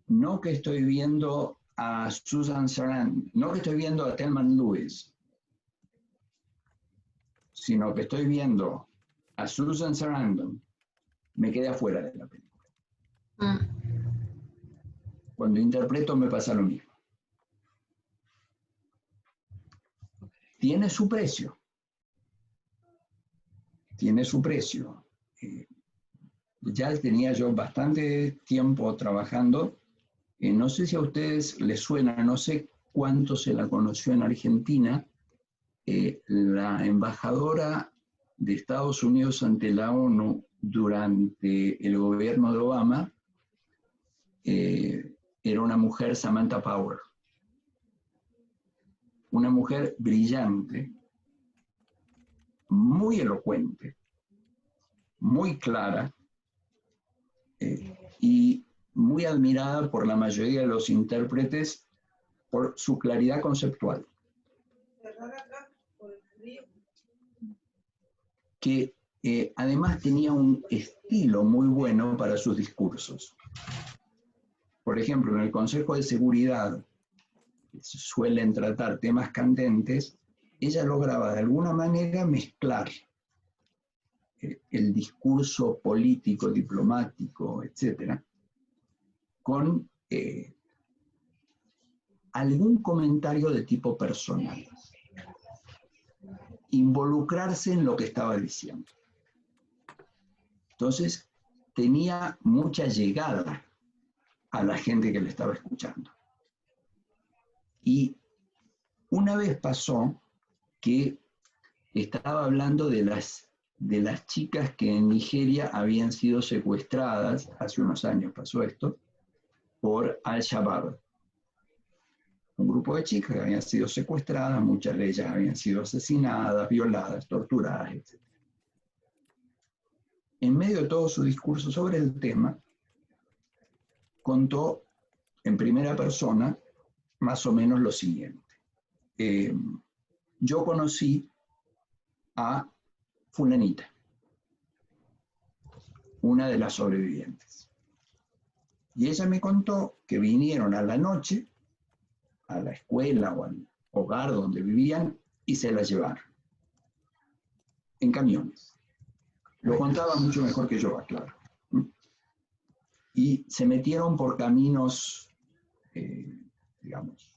no que estoy viendo a Susan Sarandon, no que estoy viendo a Thelma Lewis, sino que estoy viendo a Susan Sarandon, me quedé afuera de la película. Cuando interpreto me pasa lo mismo. Tiene su precio. Tiene su precio. Ya tenía yo bastante tiempo trabajando. No sé si a ustedes les suena, no sé cuánto se la conoció en Argentina. La embajadora de Estados Unidos ante la ONU durante el gobierno de Obama era una mujer, Samantha Power. Una mujer brillante, muy elocuente, muy clara y muy admirada por la mayoría de los intérpretes por su claridad conceptual. Que además tenía un estilo muy bueno para sus discursos. Por ejemplo, en el Consejo de Seguridad, que suelen tratar temas candentes, ella lograba de alguna manera mezclar el discurso político, diplomático, etcétera, con algún comentario de tipo personal. Involucrarse en lo que estaba diciendo. Entonces, tenía mucha llegada a la gente que le estaba escuchando. Y una vez pasó que estaba hablando de las chicas que en Nigeria habían sido secuestradas, hace unos años pasó esto, por Al-Shabaab. Un grupo de chicas que habían sido secuestradas, muchas de ellas habían sido asesinadas, violadas, torturadas, etc. En medio de todo su discurso sobre el tema, contó en primera persona más o menos lo siguiente. Yo conocí a fulanita, una de las sobrevivientes. Y ella me contó que vinieron a la noche a la escuela o al hogar donde vivían y se la llevaron en camiones. Lo contaba mucho mejor que yo, claro. Y se metieron por caminos, digamos,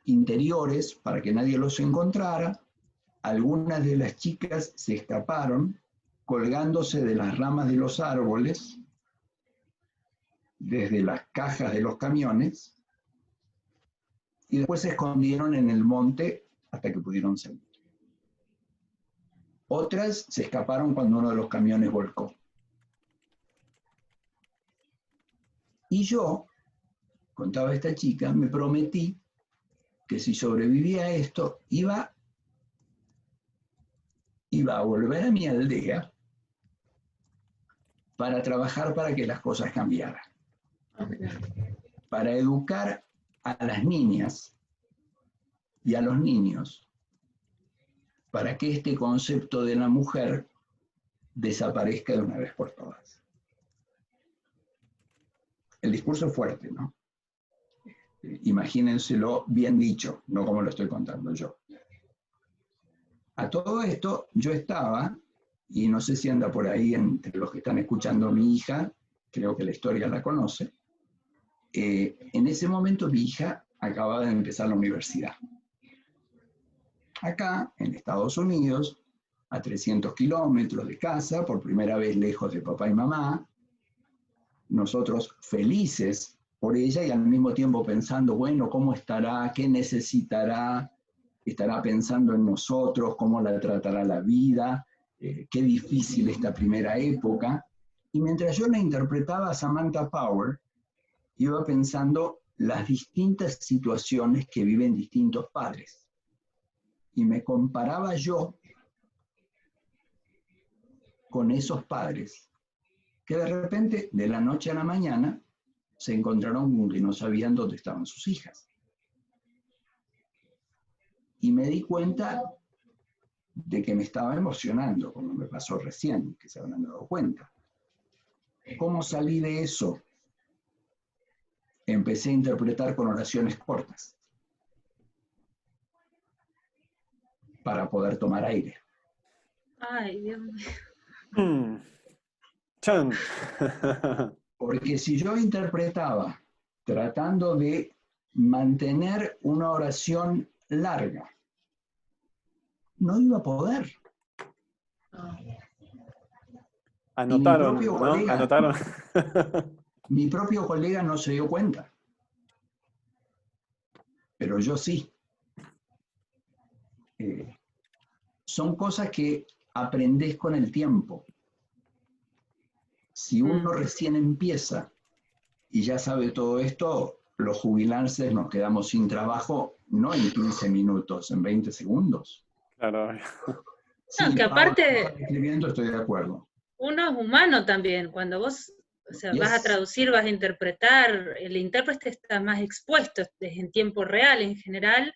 interiores para que nadie los encontrara. Algunas de las chicas se escaparon colgándose de las ramas de los árboles, desde las cajas de los camiones, y después se escondieron en el monte hasta que pudieron salir. Otras se escaparon cuando uno de los camiones volcó. Y yo, contaba esta chica, me prometí que si sobrevivía a esto, iba a volver a mi aldea para trabajar para que las cosas cambiaran. Para educar a las niñas y a los niños para que este concepto de la mujer desaparezca de una vez por todas. El discurso es fuerte, ¿no? Imagínenselo bien dicho, no como lo estoy contando yo. A todo esto yo estaba, y no sé si anda por ahí entre los que están escuchando mi hija, creo que la historia la conoce, en ese momento mi hija acababa de empezar la universidad. Acá, en Estados Unidos, a 300 kilómetros de casa, por primera vez lejos de papá y mamá, nosotros felices por ella y al mismo tiempo pensando, bueno, ¿cómo estará? ¿Qué necesitará? ¿Estará pensando en nosotros? ¿Cómo la tratará la vida? Qué difícil esta primera época. Y mientras yo la interpretaba a Samantha Power, iba pensando las distintas situaciones que viven distintos padres. Y me comparaba yo con esos padres que de repente, de la noche a la mañana, se encontraron con que no sabían dónde estaban sus hijas. Y me di cuenta de que me estaba emocionando, como me pasó recién, que se habrán dado cuenta. ¿Cómo salí de eso? Empecé a interpretar con oraciones cortas para poder tomar aire. Ay, Dios mío. Chan. Porque si yo interpretaba tratando de mantener una oración larga, no iba a poder. Anotaron, ¿no? Colega, Anotaron. Mi propio colega no se dio cuenta. pero yo sí. Son cosas que aprendés con el tiempo. Si uno recién empieza y ya sabe todo esto, los jubilantes nos quedamos sin trabajo, no en 15 minutos, en 20 segundos. Claro. Sí, No, que aparte, escribiendo estoy de acuerdo. uno es humano también. Cuando vos vas a traducir, vas a interpretar, el intérprete está más expuesto, es en tiempo real en general,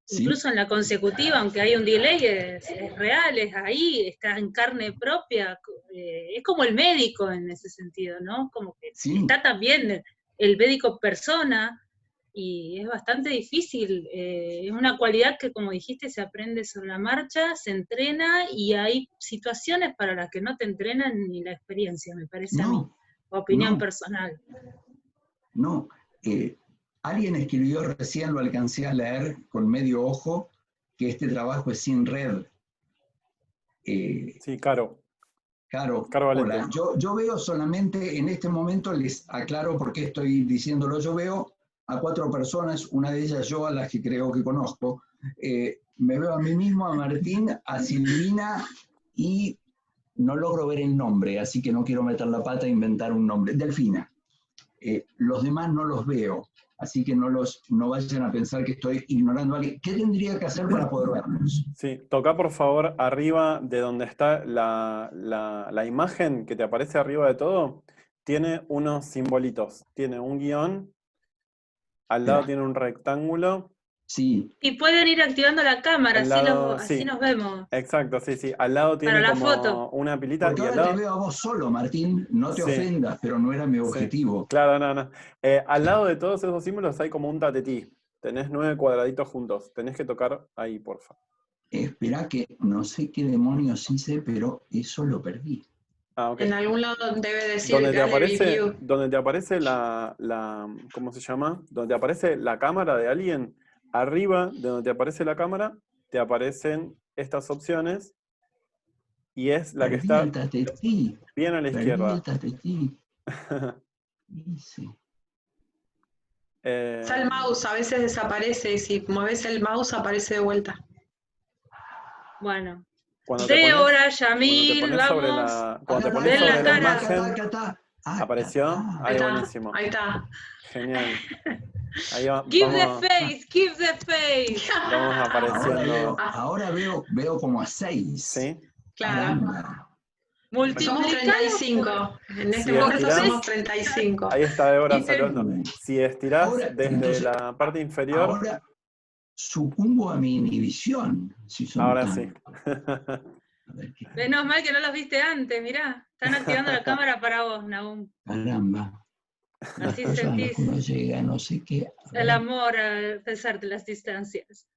Sí. Incluso en la consecutiva, aunque hay un delay, es real, es ahí, está en carne propia, es como el médico en ese sentido, ¿no? Como que está también el médico persona, y es bastante difícil, es una cualidad que, como dijiste, se aprende sobre la marcha, se entrena, y hay situaciones para las que no te entrenan ni la experiencia, me parece a mí, opinión personal. No, alguien escribió recién, lo alcancé a leer con medio ojo, que este trabajo es sin red. Sí, Caro. Caro, Valente. hola. Yo veo solamente, en este momento les aclaro por qué estoy diciéndolo, yo veo a 4 personas, una de ellas yo, a las que creo que conozco. Me veo a mí mismo, a Martín, a Silvina, y no logro ver el nombre, así que no quiero meter la pata e inventar un nombre. Delfina. Los demás no los veo, así que no vayan a pensar que estoy ignorando a alguien. ¿Qué tendría que hacer para poder verlos? Sí, toca por favor arriba de donde está la imagen que te aparece arriba de todo, tiene unos simbolitos, tiene un guión, al lado tiene un rectángulo. Sí. Y pueden ir activando la cámara, así nos vemos. Exacto, sí. Al lado tiene como foto. una pilita. Porque y ahora te veo a vos solo, Martín, no te ofendas, pero no era mi objetivo. Claro, no. Al lado de todos esos símbolos hay como un tatetí. Tenés 9 cuadraditos juntos. Tenés que tocar ahí, porfa. Esperá que no sé qué demonios hice, pero eso lo perdí. Okay. En algún lado debe decir donde te aparece ¿cómo se llama? Donde te aparece la cámara de alguien, arriba de donde te aparece la cámara, te aparecen estas opciones y es la que está bien a la izquierda. Está el mouse, a veces desaparece, y si mueves el mouse aparece de vuelta. Bueno. Débora, Cuando Yamil, te pones sobre la imagen, ¿apareció? Ahí está, buenísimo. ahí está. Genial. Ahí va, give the face. Vamos apareciendo. Ahora veo como a 6. Sí. Claro. Somos 35. En este momento somos 35. Ahí está Débora saludando. Si estirás desde la parte inferior. Ahora sucumbo a mi inhibición. Si son ahora sí. Menos mal que no los viste antes, mirá. Están activando la cámara para vos, Nahum. Caramba. Así sentís. No llega, no sé qué. El amor a pesar de las distancias.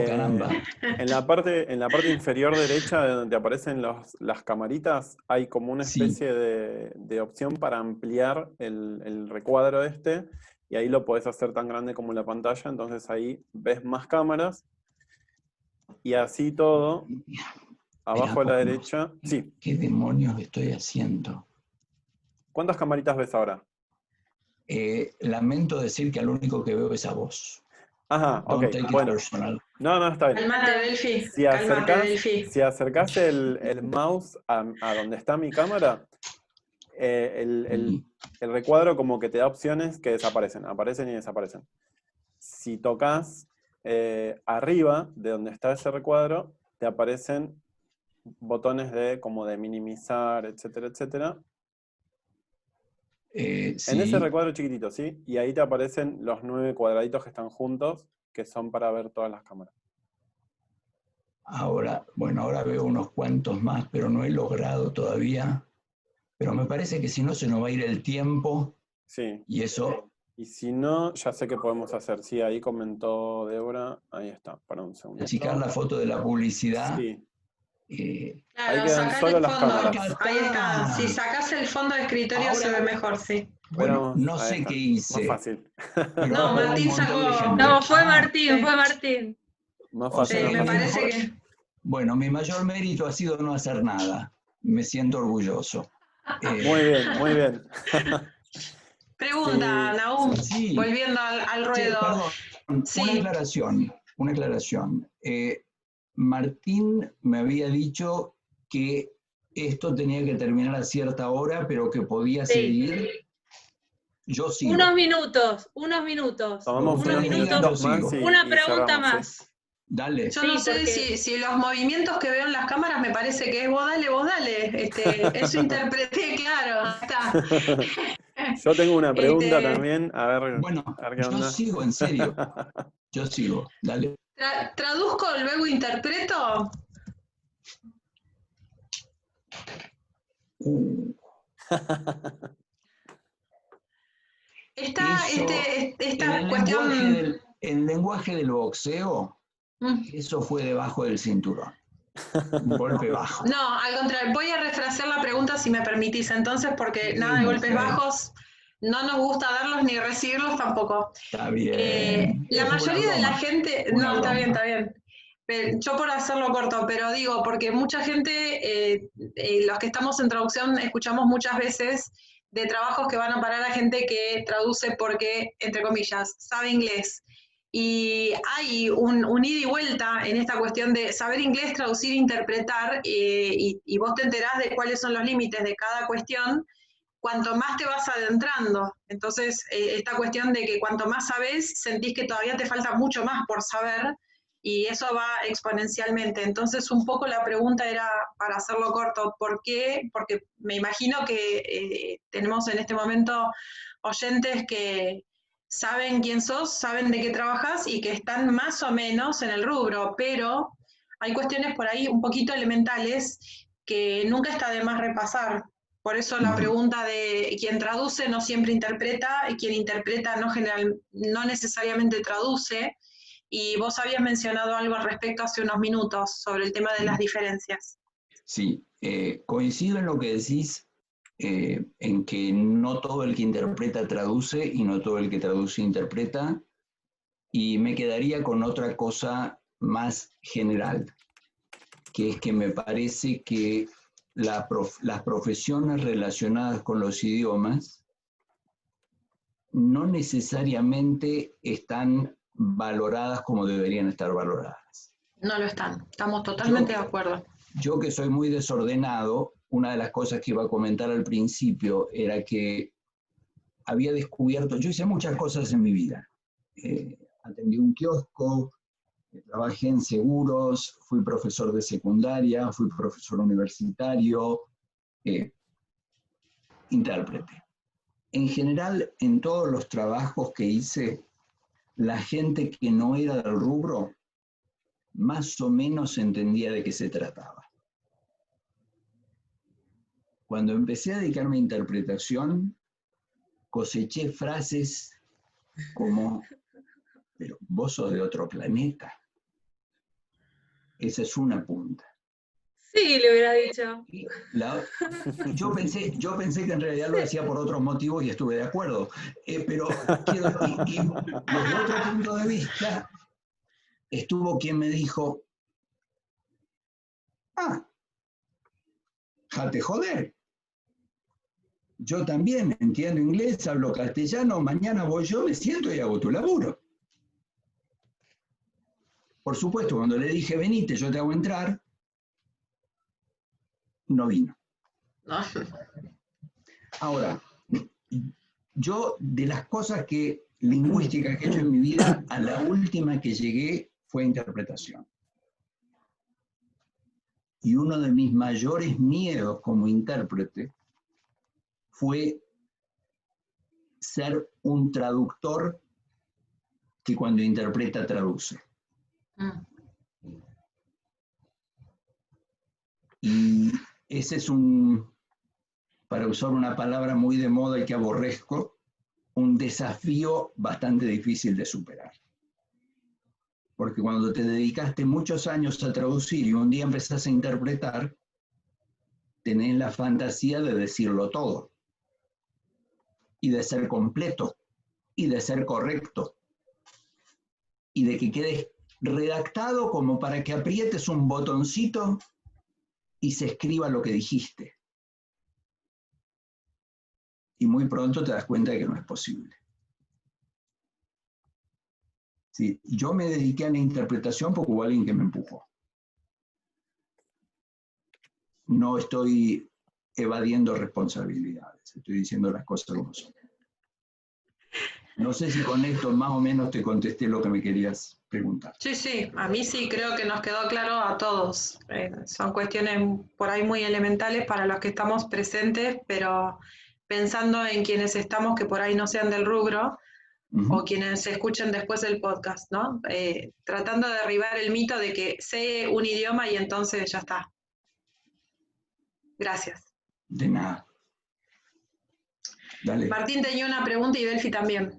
Caramba. En la parte inferior derecha, de donde aparecen las camaritas, hay como una especie de opción para ampliar el recuadro y ahí lo podés hacer tan grande como la pantalla, entonces ahí ves más cámaras, y así todo, abajo a la derecha. Sí. ¿Qué demonios estoy haciendo? ¿Cuántas camaritas ves ahora? Lamento decir que al único que veo es a vos. Ajá, ok, bueno. No, está bien. Calmate, Delphi. Si acercás el mouse a donde está mi cámara, el recuadro como que te da opciones que aparecen y desaparecen. Si tocas arriba de donde está ese recuadro, te aparecen botones como de minimizar, etcétera, etcétera. En ese recuadro chiquitito, ¿sí? Y ahí te aparecen los 9 cuadraditos que están juntos, que son para ver todas las cámaras. Ahora veo unos cuantos más, pero no he logrado todavía. Pero me parece que si no se nos va a ir el tiempo. Sí. Y eso. Y si no, ya sé qué podemos hacer. Sí, ahí comentó Débora. Ahí está, para un segundo. Achicar la foto de la publicidad. Sí. Claro, ahí quedan solo las cámaras. Ahí está. Si sacás el fondo de escritorio se ve mejor, sí. Bueno, no sé qué hice. Más fácil. No, Martín sacó. No, fue Martín. Más fácil. Sí, me parece que. Bueno, mi mayor mérito ha sido no hacer nada. Me siento orgulloso. Muy bien. Pregunta, Nahum, Sí. volviendo al ruedo. Perdón, Sí. una aclaración. Martín me había dicho que esto tenía que terminar a cierta hora, pero que podía seguir. Yo sigo. Unos minutos. Tomamos Ustedes unos digan, minutitos yo más sigo. Una y pregunta cerramos, más. ¿sí? Dale. Yo no Sí, sé porque- si los movimientos que veo en las cámaras me parece que es vos dale. Eso interpreté, claro. Está. Yo tengo una pregunta Este, también, a ver Bueno, qué yo onda. sigo, en serio. Yo sigo. Dale. ¿Traduzco, luego interpreto? Esta cuestión... En el lenguaje del boxeo, Mm. eso fue debajo del cinturón. Un golpe bajo. No, al contrario, voy a refrasear la pregunta si me permitís entonces, porque Sí, nada de golpes mujer. bajos, no nos gusta darlos ni recibirlos tampoco. Está bien. La Fue una mayoría de la broma. gente, Una no, está broma. bien. Yo por hacerlo corto, pero digo, porque mucha gente, los que estamos en traducción, escuchamos muchas veces de trabajos que van a parar a gente que traduce porque, entre comillas, sabe inglés. Y hay un ida y vuelta en esta cuestión de saber inglés, traducir, interpretar, y vos te enterás de cuáles son los límites de cada cuestión, cuanto más te vas adentrando. Entonces, esta cuestión de que cuanto más sabes, sentís que todavía te falta mucho más por saber, y eso va exponencialmente. Entonces, un poco la pregunta era, para hacerlo corto, ¿por qué? Porque me imagino que tenemos en este momento oyentes que saben quién sos, saben de qué trabajas y que están más o menos en el rubro, pero hay cuestiones por ahí un poquito elementales que nunca está de más repasar. Por eso la pregunta de quien traduce no siempre interpreta, y quien interpreta no necesariamente traduce. Y vos habías mencionado algo al respecto hace unos minutos sobre el tema de las diferencias. Sí, coincido en lo que decís, en que no todo el que interpreta traduce y no todo el que traduce interpreta, y me quedaría con otra cosa más general, que es que me parece que las profesiones relacionadas con los idiomas no necesariamente están valoradas como deberían estar valoradas. No lo están, estamos totalmente de acuerdo. Yo que soy muy desordenado, una de las cosas que iba a comentar al principio era que había descubierto, yo hice muchas cosas en mi vida. Atendí un kiosco, trabajé en seguros, fui profesor de secundaria, fui profesor universitario, intérprete. En general, en todos los trabajos que hice, la gente que no era del rubro más o menos entendía de qué se trataba. Cuando empecé a dedicarme a interpretación, coseché frases como, pero vos sos de otro planeta. Esa es una punta. Sí, le hubiera dicho. Yo pensé que en realidad lo decía por otros motivos y estuve de acuerdo. Pero desde otro punto de vista, estuvo quien me dijo, jate joder. Yo también entiendo inglés, hablo castellano, mañana voy yo, me siento y hago tu laburo. Por supuesto, cuando le dije, venite, yo te hago entrar, no vino. No. Ahora, yo de las cosas lingüísticas que he hecho en mi vida, a la última que llegué fue interpretación. Y uno de mis mayores miedos como intérprete fue ser un traductor que cuando interpreta traduce. Y ese es para usar una palabra muy de moda y que aborrezco, un desafío bastante difícil de superar. Porque cuando te dedicaste muchos años a traducir y un día empezás a interpretar, tenés la fantasía de decirlo todo, y de ser completo, y de ser correcto, y de que quedes redactado como para que aprietes un botoncito y se escriba lo que dijiste. y muy pronto te das cuenta de que no es posible. Sí, yo me dediqué a la interpretación porque hubo alguien que me empujó. No estoy evadiendo responsabilidades, estoy diciendo las cosas como son. No sé si con esto más o menos te contesté lo que me querías preguntar. Sí, sí, a mí sí creo que nos quedó claro a todos. Son cuestiones por ahí muy elementales para los que estamos presentes, pero pensando en quienes estamos que por ahí no sean del rubro, o quienes escuchen después el podcast, ¿no? Tratando de derribar el mito de que sé un idioma y entonces ya está. Gracias. De nada. Dale. Martín tenía una pregunta y Delphi también.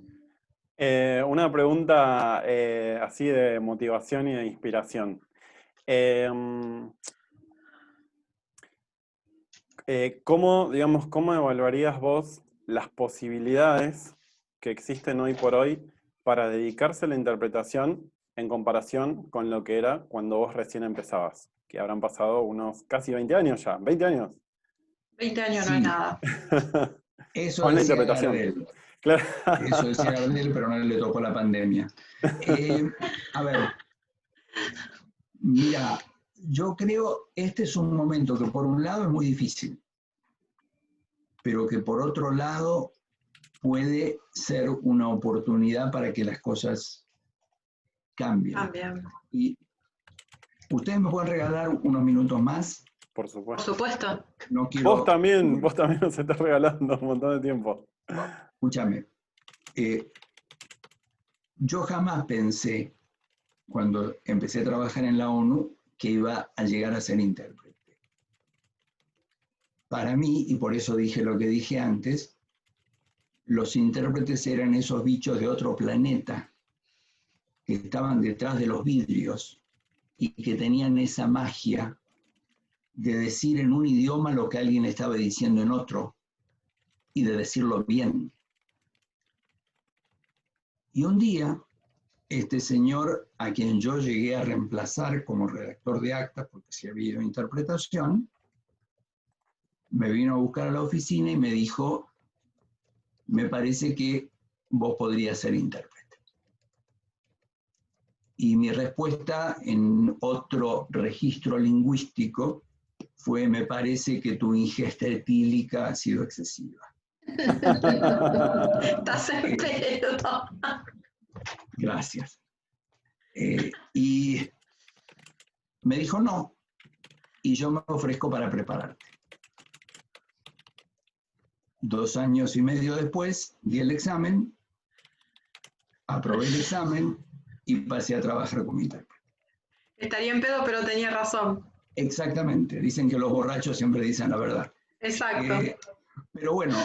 Una pregunta así de motivación y de inspiración. ¿Cómo evaluarías vos las posibilidades que existen hoy por hoy para dedicarse a la interpretación en comparación con lo que era cuando vos recién empezabas? Que habrán pasado unos casi 20 años ya. ¿20 años? 20 años Sí. no es nada. Eso Con la decía interpretación. Gardel. Claro. Eso decía Gardel, pero no le tocó la pandemia. A ver, mira, yo creo este es un momento que por un lado es muy difícil, pero que por otro lado puede ser una oportunidad para que las cosas cambien. También. Y ustedes me pueden regalar unos minutos más. Por supuesto. Por supuesto. No quiero... Vos también nos estás regalando un montón de tiempo. Escúchame. Yo jamás pensé, cuando empecé a trabajar en la ONU, que iba a llegar a ser intérprete. Para mí, y por eso dije lo que dije antes, los intérpretes eran esos bichos de otro planeta que estaban detrás de los vidrios y que tenían esa magia de decir en un idioma lo que alguien estaba diciendo en otro y de decirlo bien. Y un día, este señor a quien yo llegué a reemplazar como redactor de actas, porque si había ido a interpretación, me vino a buscar a la oficina y me dijo, me parece que vos podrías ser intérprete. Y mi respuesta en otro registro lingüístico fue, me parece que tu ingesta etílica ha sido excesiva. Estás en pedo. Gracias. Y me dijo no, y yo me ofrezco para prepararte. 2 años y medio después di el examen, aprobé el examen y pasé a trabajar como intérprete. Estaría en pedo, pero tenía razón. Exactamente, dicen que los borrachos siempre dicen la verdad. Exacto. Pero bueno,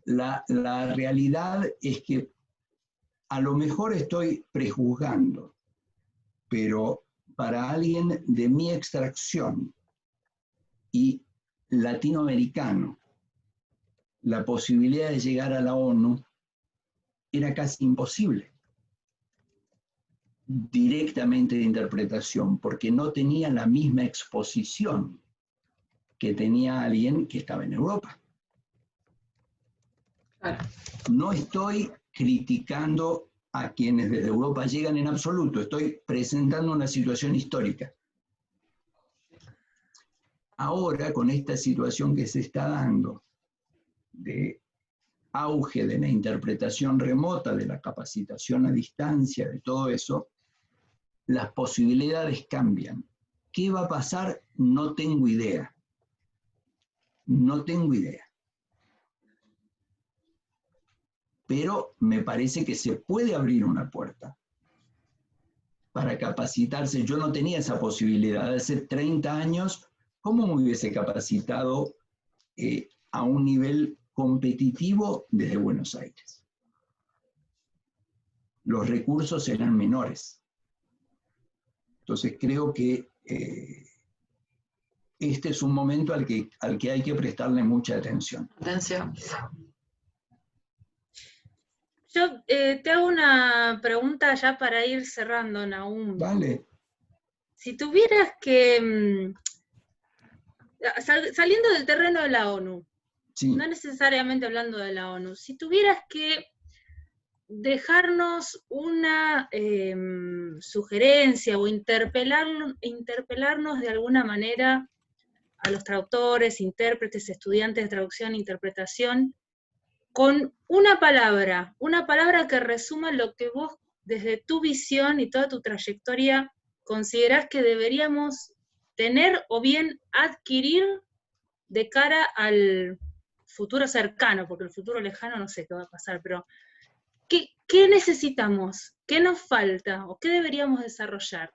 la realidad es que a lo mejor estoy prejuzgando, pero para alguien de mi extracción y latinoamericano, la posibilidad de llegar a la ONU era casi imposible directamente de interpretación, porque no tenía la misma exposición que tenía alguien que estaba en Europa. Claro. No estoy criticando a quienes desde Europa llegan en absoluto, estoy presentando una situación histórica. Ahora, con esta situación que se está dando de auge de la interpretación remota, de la capacitación a distancia, de todo eso, las posibilidades cambian. ¿Qué va a pasar? No tengo idea. No tengo idea. Pero me parece que se puede abrir una puerta para capacitarse. Yo no tenía esa posibilidad. Hace 30 años, ¿cómo me hubiese capacitado a un nivel competitivo desde Buenos Aires? Los recursos eran menores. Entonces creo que este es un momento al que hay que prestarle mucha atención. Atención. Yo te hago una pregunta ya para ir cerrando, Nahum. Vale. Si tuvieras que, saliendo del terreno de la ONU, Sí. no necesariamente hablando de la ONU, si tuvieras que dejarnos una sugerencia o interpelarnos de alguna manera a los traductores, intérpretes, estudiantes de traducción e interpretación, con una palabra que resuma lo que vos, desde tu visión y toda tu trayectoria, considerás que deberíamos tener o bien adquirir de cara al futuro cercano, porque el futuro lejano no sé qué va a pasar, pero ¿qué necesitamos? ¿Qué nos falta? ¿O qué deberíamos desarrollar?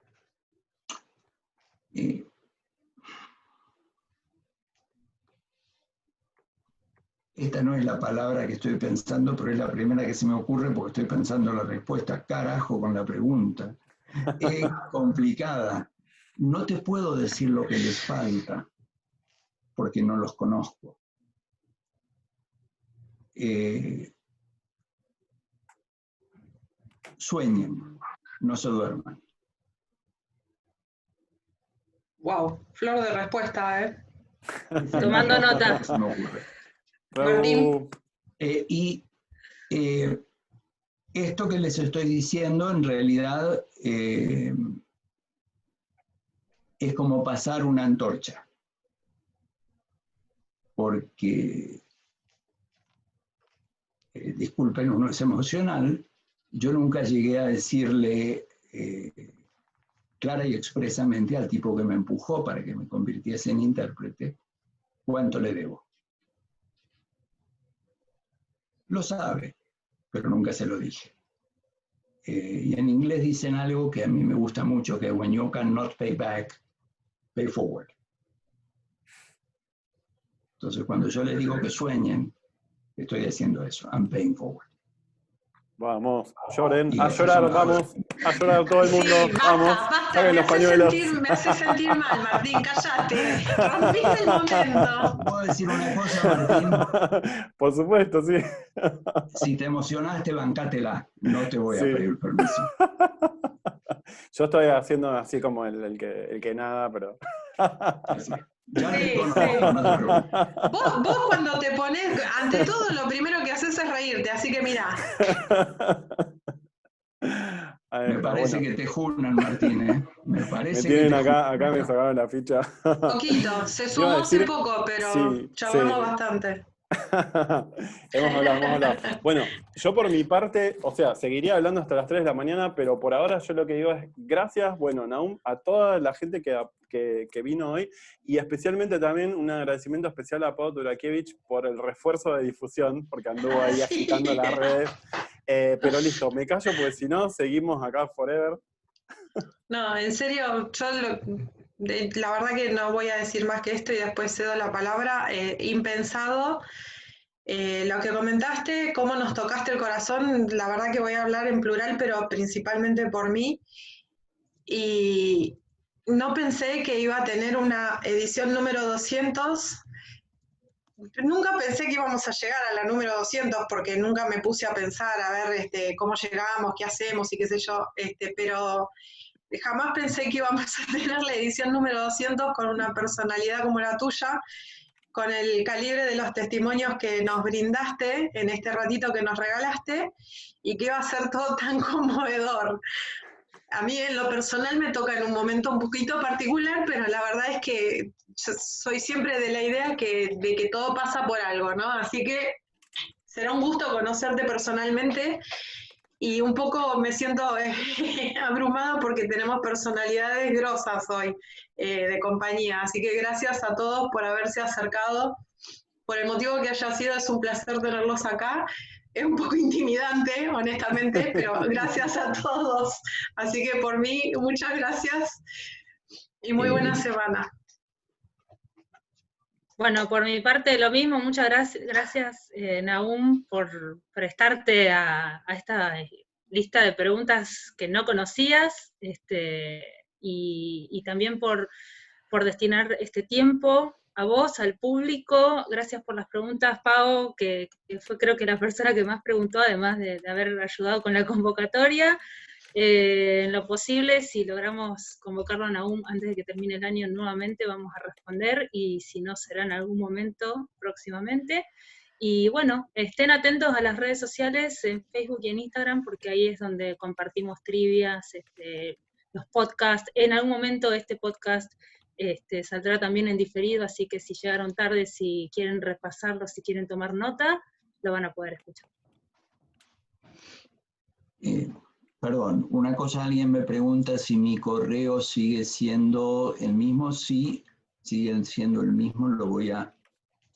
Esta no es la palabra que estoy pensando, pero es la primera que se me ocurre porque estoy pensando la respuesta. Carajo con la pregunta. Es complicada. No te puedo decir lo que les falta, porque no los conozco. Sueñen, no se duerman. Wow, flor de respuesta, ¿eh? Tomando nota. Que se me ocurre. Martín. Esto que les estoy diciendo en realidad es como pasar una antorcha, porque, disculpen, uno es emocional, yo nunca llegué a decirle clara y expresamente al tipo que me empujó para que me convirtiese en intérprete cuánto le debo. Lo sabe, pero nunca se lo dije. Y en inglés dicen algo que a mí me gusta mucho, que when you cannot pay back, pay forward. Entonces, cuando yo les digo que sueñen, estoy haciendo eso, I'm paying forward. Vamos, lloren, Y a llorar, vamos, a llorar todo el mundo, Sí, basta, vamos, basta, saquen los pañuelos. me hace sentir mal, Martín, callate, rompiste el momento. ¿Puedo decir una cosa, Martín? Por supuesto, sí. Si te emocionaste, bancátela, no te voy a pedir permiso. Yo estoy haciendo así como el que nada, pero... Así. Ya Sí, te conozco, no te preocupes. Vos cuando te pones, ante todo lo primero que haces es reírte, así que mirá. Me parece que te juran, Martín, ¿eh? Me parece me tienen que te acá me sacaron la ficha. Poquito, se sumó hace poco, pero charlamos bastante. hemos hablado. Bueno, yo por mi parte, o sea, seguiría hablando hasta las 3 de la mañana, pero por ahora yo lo que digo es gracias, bueno, Nahum, a toda la gente que vino hoy, y especialmente también un agradecimiento especial a Pau Turakiewicz por el refuerzo de difusión, porque anduvo ahí agitando las redes. Pero listo, me callo porque si no, seguimos acá forever. No, en serio, la verdad que no voy a decir más que esto y después cedo la palabra. Impensado. Lo que comentaste, cómo nos tocaste el corazón, la verdad que voy a hablar en plural, pero principalmente por mí. Y no pensé que iba a tener una edición número 200. Nunca pensé que íbamos a llegar a la número 200 porque nunca me puse a pensar a ver cómo llegamos, qué hacemos y qué sé yo, pero jamás pensé que íbamos a tener la edición número 200 con una personalidad como la tuya, con el calibre de los testimonios que nos brindaste en este ratito que nos regalaste, y que iba a ser todo tan conmovedor. A mí en lo personal me toca en un momento un poquito particular, pero la verdad es que yo soy siempre de la idea de que todo pasa por algo, ¿no? Así que será un gusto conocerte personalmente, y un poco me siento abrumada porque tenemos personalidades grosas hoy de compañía. Así que gracias a todos por haberse acercado. Por el motivo que haya sido, es un placer tenerlos acá. Es un poco intimidante, honestamente, pero gracias a todos. Así que por mí, muchas gracias y muy buena semana. Bueno, por mi parte lo mismo, muchas gracias Nahum, por prestarte a esta lista de preguntas que no conocías, y también por destinar este tiempo a vos, al público. Gracias por las preguntas, Pau, que fue creo que la persona que más preguntó, además de haber ayudado con la convocatoria. En lo posible, si logramos convocarlo a Nahum antes de que termine el año nuevamente, vamos a responder, y si no, será en algún momento próximamente. Y bueno, estén atentos a las redes sociales, en Facebook y en Instagram, porque ahí es donde compartimos trivias, los podcasts. En algún momento este podcast saldrá también en diferido, así que si llegaron tarde, si quieren repasarlo, si quieren tomar nota, lo van a poder escuchar. Perdón, una cosa, alguien me pregunta si mi correo sigue siendo el mismo. Sí, sigue siendo el mismo, lo voy a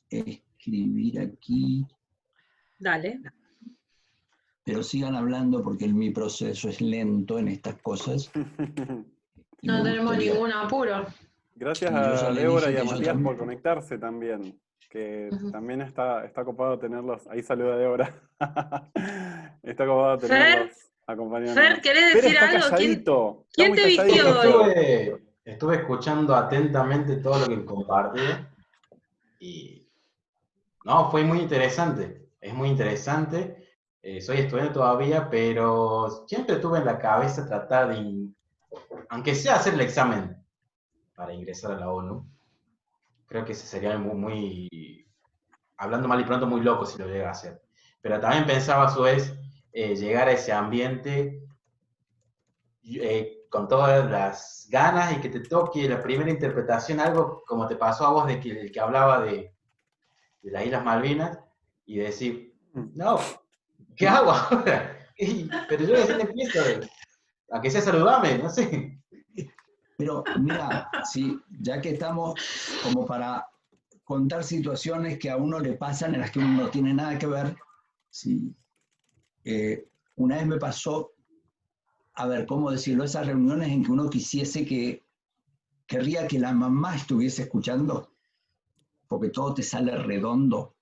escribir aquí. Dale. Pero sigan hablando porque mi proceso es lento en estas cosas. No tenemos ningún apuro. Gracias a Débora y a Matías por conectarse también, que también está copado tenerlos. Ahí saluda Débora. Está copado tenerlos acompañando. Fer, ¿querés decir algo? ¿Quién te vistió hoy? Estuve escuchando atentamente todo lo que compartí y no, fue muy interesante. Es muy interesante. Soy estudiante todavía, pero siempre tuve en la cabeza tratar de, aunque sea hacer el examen para ingresar a la ONU. Creo que ese sería muy, hablando mal y pronto, muy loco si lo llega a hacer. Pero también pensaba a su vez llegar a ese ambiente con todas las ganas y que te toque la primera interpretación, algo como te pasó a vos de que el que hablaba de las Islas Malvinas, y decir, no, ¿qué hago ahora? Pero yo recién empiezo, a que sea saludable, no sé. Pero mira, sí, ya que estamos como para contar situaciones que a uno le pasan en las que uno no tiene nada que ver, sí. Una vez me pasó, a ver, ¿cómo decirlo? Esas reuniones en que uno querría que la mamá estuviese escuchando, porque todo te sale redondo,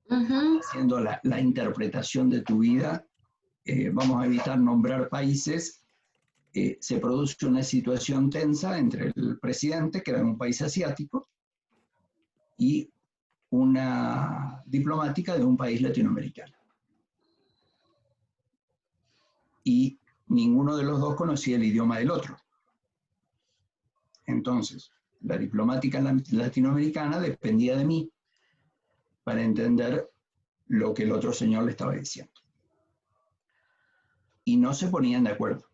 haciendo la interpretación de tu vida. Vamos a evitar nombrar países. Se produce una situación tensa entre el presidente, que era de un país asiático, y una diplomática de un país latinoamericano. Y ninguno de los dos conocía el idioma del otro. Entonces, la diplomática latinoamericana dependía de mí para entender lo que el otro señor le estaba diciendo. Y no se ponían de acuerdo.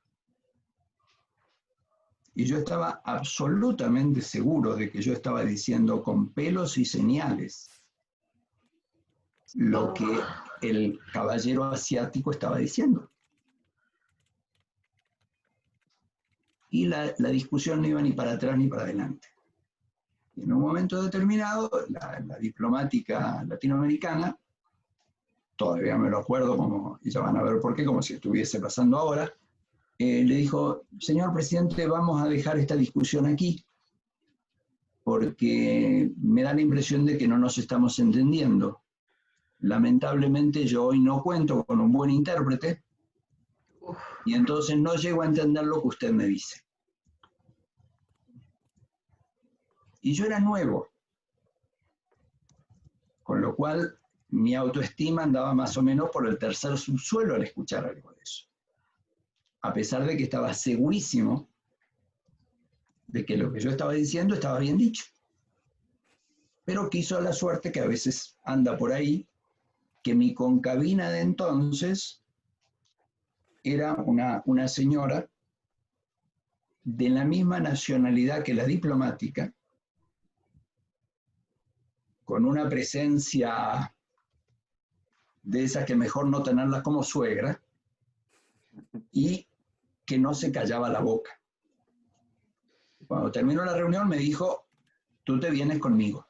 Y yo estaba absolutamente seguro de que yo estaba diciendo con pelos y señales lo que el caballero asiático estaba diciendo. Y la discusión no iba ni para atrás ni para adelante. Y en un momento determinado, la diplomática latinoamericana, todavía me lo acuerdo, como, y ya van a ver por qué, como si estuviese pasando ahora, le dijo, señor presidente, vamos a dejar esta discusión aquí, porque me da la impresión de que no nos estamos entendiendo. Lamentablemente yo hoy no cuento con un buen intérprete, y entonces no llego a entender lo que usted me dice. Y yo era nuevo, con lo cual mi autoestima andaba más o menos por el tercer subsuelo al escuchar algo de eso. A pesar de que estaba segurísimo de que lo que yo estaba diciendo estaba bien dicho. Pero quiso la suerte, que a veces anda por ahí, que mi concabina de entonces era una señora de la misma nacionalidad que la diplomática, con una presencia de esas que mejor no tenerla como suegra, y que no se callaba la boca. Cuando terminó la reunión me dijo, tú te vienes conmigo.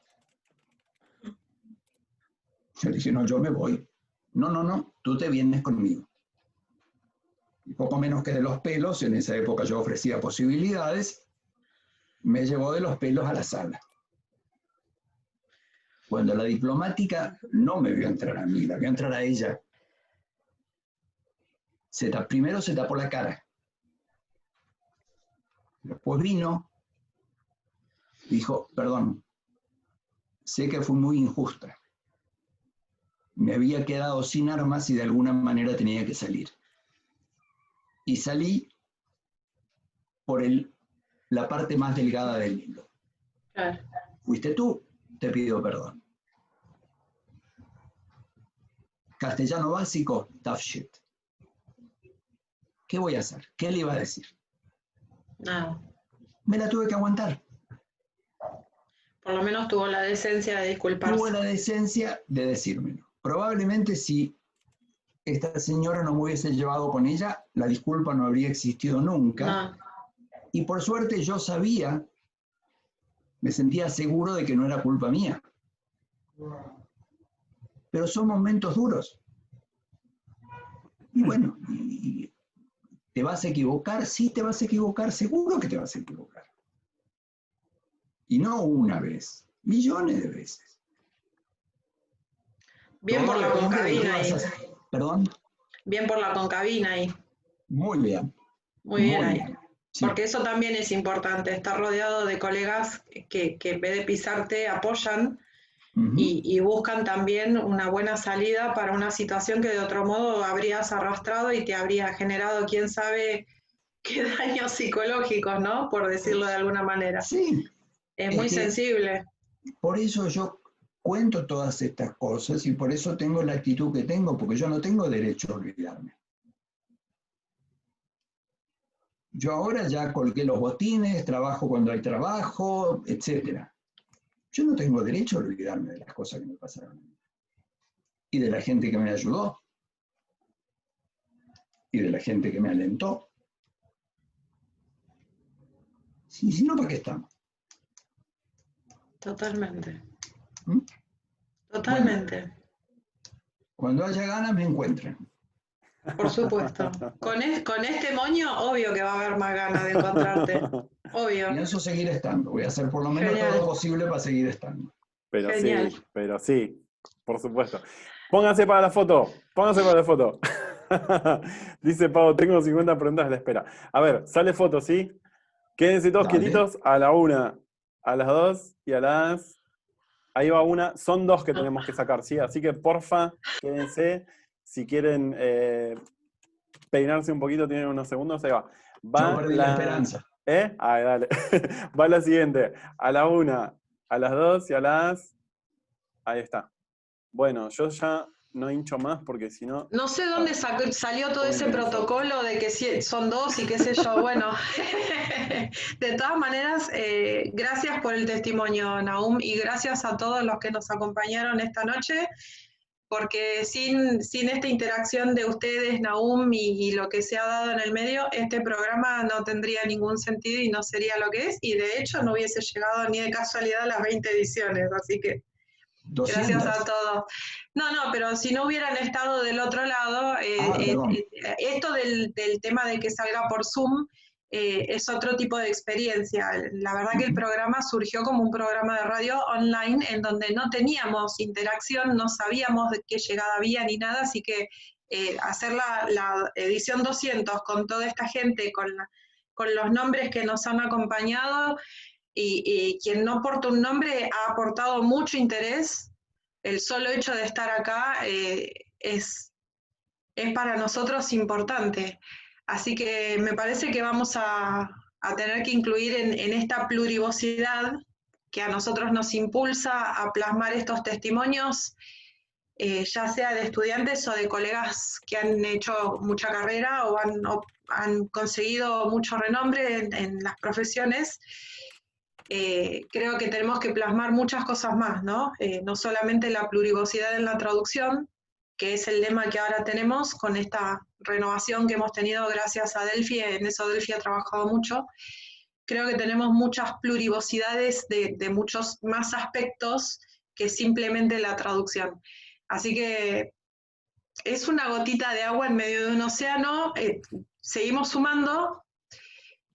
Yo le dije, no, yo me voy. No, tú te vienes conmigo. Y poco menos que de los pelos, en esa época yo ofrecía posibilidades, me llevó de los pelos a la sala. Cuando la diplomática no me vio entrar a mí, la vio entrar a ella, primero se tapó la cara. Después vino, dijo, perdón, sé que fui muy injusta. Me había quedado sin armas y de alguna manera tenía que salir. Y salí por la parte más delgada del hilo. Claro. Fuiste tú, te pido perdón. Castellano básico, tough shit. ¿Qué voy a hacer? ¿Qué le iba a decir? Nada. Me la tuve que aguantar. Por lo menos tuvo la decencia de disculparse. Tuvo la decencia de decírmelo. Probablemente si esta señora no me hubiese llevado con ella, la disculpa no habría existido nunca. No. Y por suerte yo sabía, me sentía seguro de que no era culpa mía. Pero son momentos duros. Y bueno, ¿te vas a equivocar? Sí, te vas a equivocar, seguro que te vas a equivocar. Y no una vez, millones de veces. Bien por la concabina ahí. ¿Perdón? Bien por la concabina ahí. Muy bien. Muy bien ahí. Sí. Porque eso también es importante, estar rodeado de colegas que en vez de pisarte apoyan y buscan también una buena salida para una situación que de otro modo habrías arrastrado y te habría generado quién sabe qué daños psicológicos, ¿no? Por decirlo de alguna manera. Sí. Es muy sensible. Por eso yo cuento todas estas cosas y por eso tengo la actitud que tengo, porque yo no tengo derecho a olvidarme. Yo ahora ya colgué los botines, trabajo cuando hay trabajo, etc. Yo no tengo derecho a olvidarme de las cosas que me pasaron a mí. Y de la gente que me ayudó. Y de la gente que me alentó. Si no, ¿para qué estamos? Totalmente. ¿Mm? Totalmente. Bueno, cuando haya ganas me encuentren. Por supuesto. Con este moño, obvio que va a haber más ganas de encontrarte. Obvio. Pienso seguir estando. Voy a hacer por lo menos Genial. todo lo posible para seguir estando. Pero sí, por supuesto. Pónganse para la foto, pónganse para la foto. Dice Pau, tengo 50 preguntas a la espera. A ver, sale foto, ¿sí? Quédense todos quietitos a la 1, a las 2 y a las... Ahí va una. Son 2 que tenemos que sacar, ¿sí? Así que porfa, quédense. Si quieren peinarse un poquito, tienen unos segundos, ahí va. Yo perdí la esperanza. Ay, dale. Va la siguiente. A la 1, a las 2 y a las... Ahí está. Bueno, yo ya no hincho más porque si no... No sé dónde salió todo ese protocolo de que son 2 y qué sé yo. Bueno, de todas maneras, gracias por el testimonio, Nahum, y gracias a todos los que nos acompañaron esta noche, porque sin esta interacción de ustedes, Nahum, y lo que se ha dado en el medio, este programa no tendría ningún sentido y no sería lo que es, y de hecho no hubiese llegado ni de casualidad a las 20 ediciones, así que... 200. Gracias a todos. No, pero si no hubieran estado del otro lado, esto del tema de que salga por Zoom es otro tipo de experiencia. La verdad que el programa surgió como un programa de radio online en donde no teníamos interacción, no sabíamos de qué llegada había ni nada, así que hacer la edición 200 con toda esta gente, con los nombres que nos han acompañado, y quien no aporta un nombre ha aportado mucho interés. El solo hecho de estar acá es para nosotros importante. Así que me parece que vamos a tener que incluir en esta plurivocidad que a nosotros nos impulsa a plasmar estos testimonios, ya sea de estudiantes o de colegas que han hecho mucha carrera o han conseguido mucho renombre en las profesiones. Creo que tenemos que plasmar muchas cosas más, ¿no? No solamente la plurivocidad en la traducción, que es el lema que ahora tenemos con esta renovación que hemos tenido gracias a Delphi. En eso Delphi ha trabajado mucho. Creo que tenemos muchas plurivocidades de muchos más aspectos que simplemente la traducción. Así que es una gotita de agua en medio de un océano. Seguimos sumando.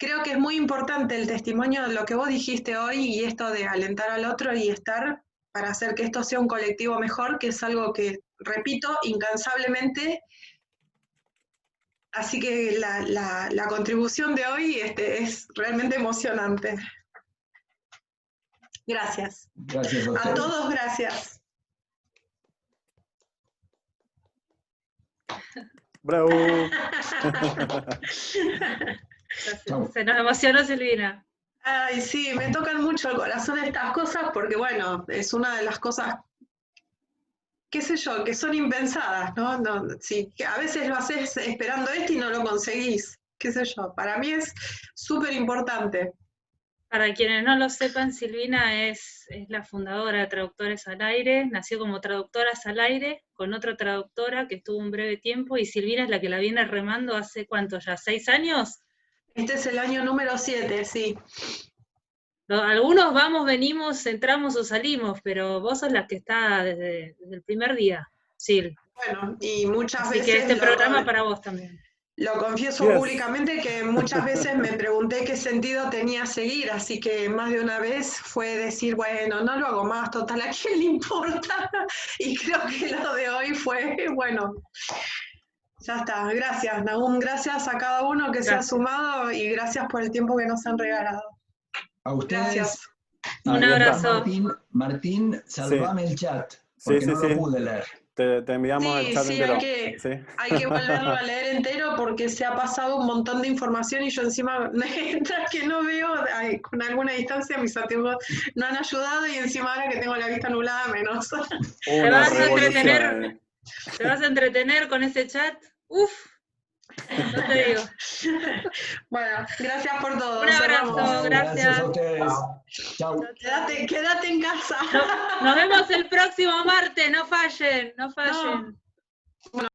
Creo que es muy importante el testimonio de lo que vos dijiste hoy y esto de alentar al otro y estar para hacer que esto sea un colectivo mejor, que es algo que repito incansablemente. Así que la contribución de hoy es realmente emocionante. Gracias. Gracias a ustedes. A todos, gracias. ¡Bravo! Chau. Se nos emocionó Silvina. Ay, sí, me tocan mucho el corazón estas cosas porque, bueno, es una de las cosas, qué sé yo, que son impensadas, ¿no? Sí, que a veces lo haces esperando esto y no lo conseguís, qué sé yo. Para mí es súper importante. Para quienes no lo sepan, Silvina es la fundadora de Traductores al Aire, nació como Traductoras al Aire, con otra traductora que estuvo un breve tiempo, y Silvina es la que la viene remando hace, ¿cuánto ya? ¿6 años? Este es el año número 7, sí. Algunos vamos, venimos, entramos o salimos, pero vos sos la que está desde el primer día, Sil. Bueno, y muchas Así veces que este programa para vos también. Lo confieso Yes. públicamente que muchas veces me pregunté qué sentido tenía seguir, así que más de una vez fue decir, bueno, no lo hago más, total, ¿a quién le importa? Y creo que lo de hoy fue, bueno, ya está. Gracias, Nahum, gracias a cada uno que se ha sumado y gracias por el tiempo que nos han regalado. A ustedes. Gracias. Un abrazo. Martín, salvame el chat, Sí, porque sí, no sí. lo pude leer. Te enviamos el chat entero. Hay que volverlo a leer entero porque se ha pasado un montón de información y yo encima, mientras que no veo, con alguna distancia mis amigos no han ayudado y encima ahora que tengo la vista nublada menos. ¿Te vas a entretener con ese chat? Uf, no te digo. Bueno, gracias por todo. Un abrazo, Chao, gracias. a ustedes. Chao. Quédate en casa. Nos vemos el próximo martes, no fallen, no fallen. No.